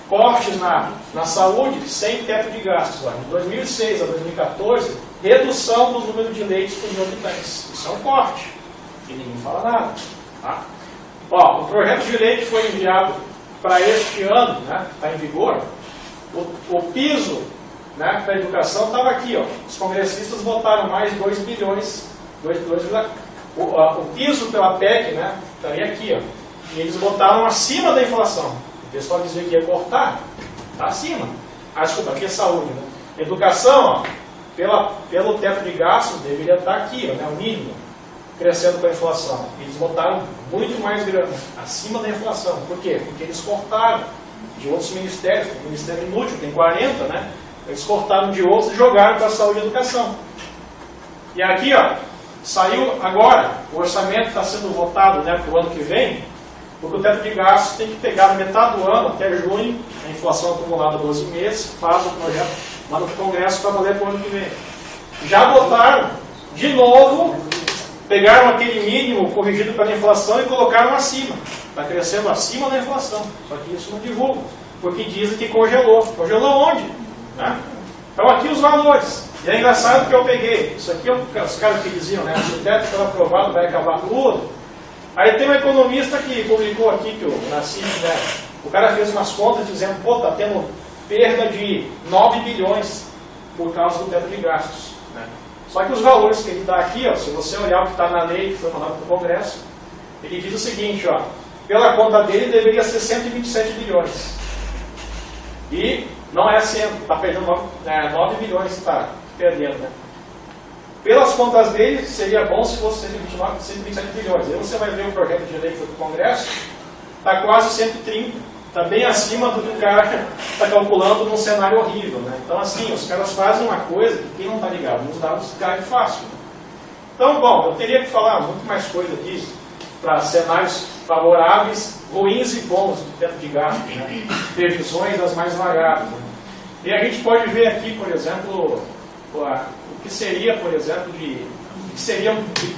cortes na saúde sem teto de gastos. Ó. De 2006 a 2014, redução do número de leitos por mil habitantes. Isso é um corte, e ninguém fala nada. Tá? Ó, o projeto de lei que foi enviado para este ano, né, está em vigor, o piso, né, para a educação estava aqui. Ó. Os congressistas votaram mais 2 bilhões. O piso pela PEC, né, estaria aqui, ó. E eles botaram acima da inflação. O pessoal dizia que ia cortar, está acima. Ah, desculpa, aqui é saúde, né? Educação, ó, pelo teto de gastos, deveria estar aqui, ó, né, o mínimo, crescendo com a inflação. Eles botaram muito mais grana, acima da inflação. Por quê? Porque eles cortaram de outros ministérios, o Ministério Inútil tem 40, né? Eles cortaram de outros e jogaram para a saúde e educação. E aqui, ó, saiu agora, o orçamento está sendo votado, né, para o ano que vem, porque o teto de gastos tem que pegar na metade do ano, até junho, a inflação acumulada 12 meses, faz o projeto lá no Congresso para valer para o ano que vem. Já botaram, de novo, pegaram aquele mínimo corrigido pela inflação e colocaram acima. Está crescendo acima da inflação. Só que isso não divulga, porque dizem que congelou. Congelou onde? Né? Então aqui os valores. E é engraçado que eu peguei. Isso aqui, os caras que diziam, né? Se o teto for aprovado, vai acabar tudo. Aí tem um economista que publicou aqui, que o Nassim, né? O cara fez umas contas dizendo, pô, está tendo perda de 9 bilhões por causa do teto de gastos. Né? Só que os valores que ele dá aqui, ó, se você olhar o que está na lei, que foi mandado para o Congresso, ele diz o seguinte, ó, pela conta dele deveria ser 127 bilhões. E não é 100, está perdendo 9 bilhões, está perdendo, né? Pelas contas dele, seria bom se fosse 127 bilhões. Aí você vai ver o projeto de lei do Congresso, está quase 130, está bem acima do que o cara está calculando num cenário horrível. Né? Então, assim, os caras fazem uma coisa que quem não está ligado nos dados cai fácil. Né? Então, bom, eu teria que falar muito mais coisa aqui para cenários favoráveis, ruins e bons do teto de gasto, né? Previsões das mais variáveis. Né? E a gente pode ver aqui, por exemplo, o que seria, por exemplo, de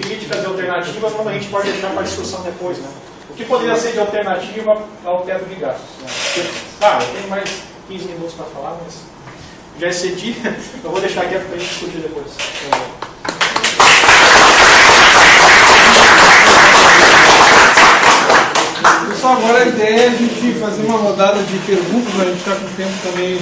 críticas e alternativas, mas a gente pode deixar para discussão depois, né? O que poderia ser de alternativa ao teto de gastos? Né? Tá, eu tenho mais 15 minutos para falar, mas já excedi, eu vou deixar aqui para a gente discutir depois. Pessoal, agora a ideia é a gente fazer uma rodada de perguntas, a gente está com o tempo também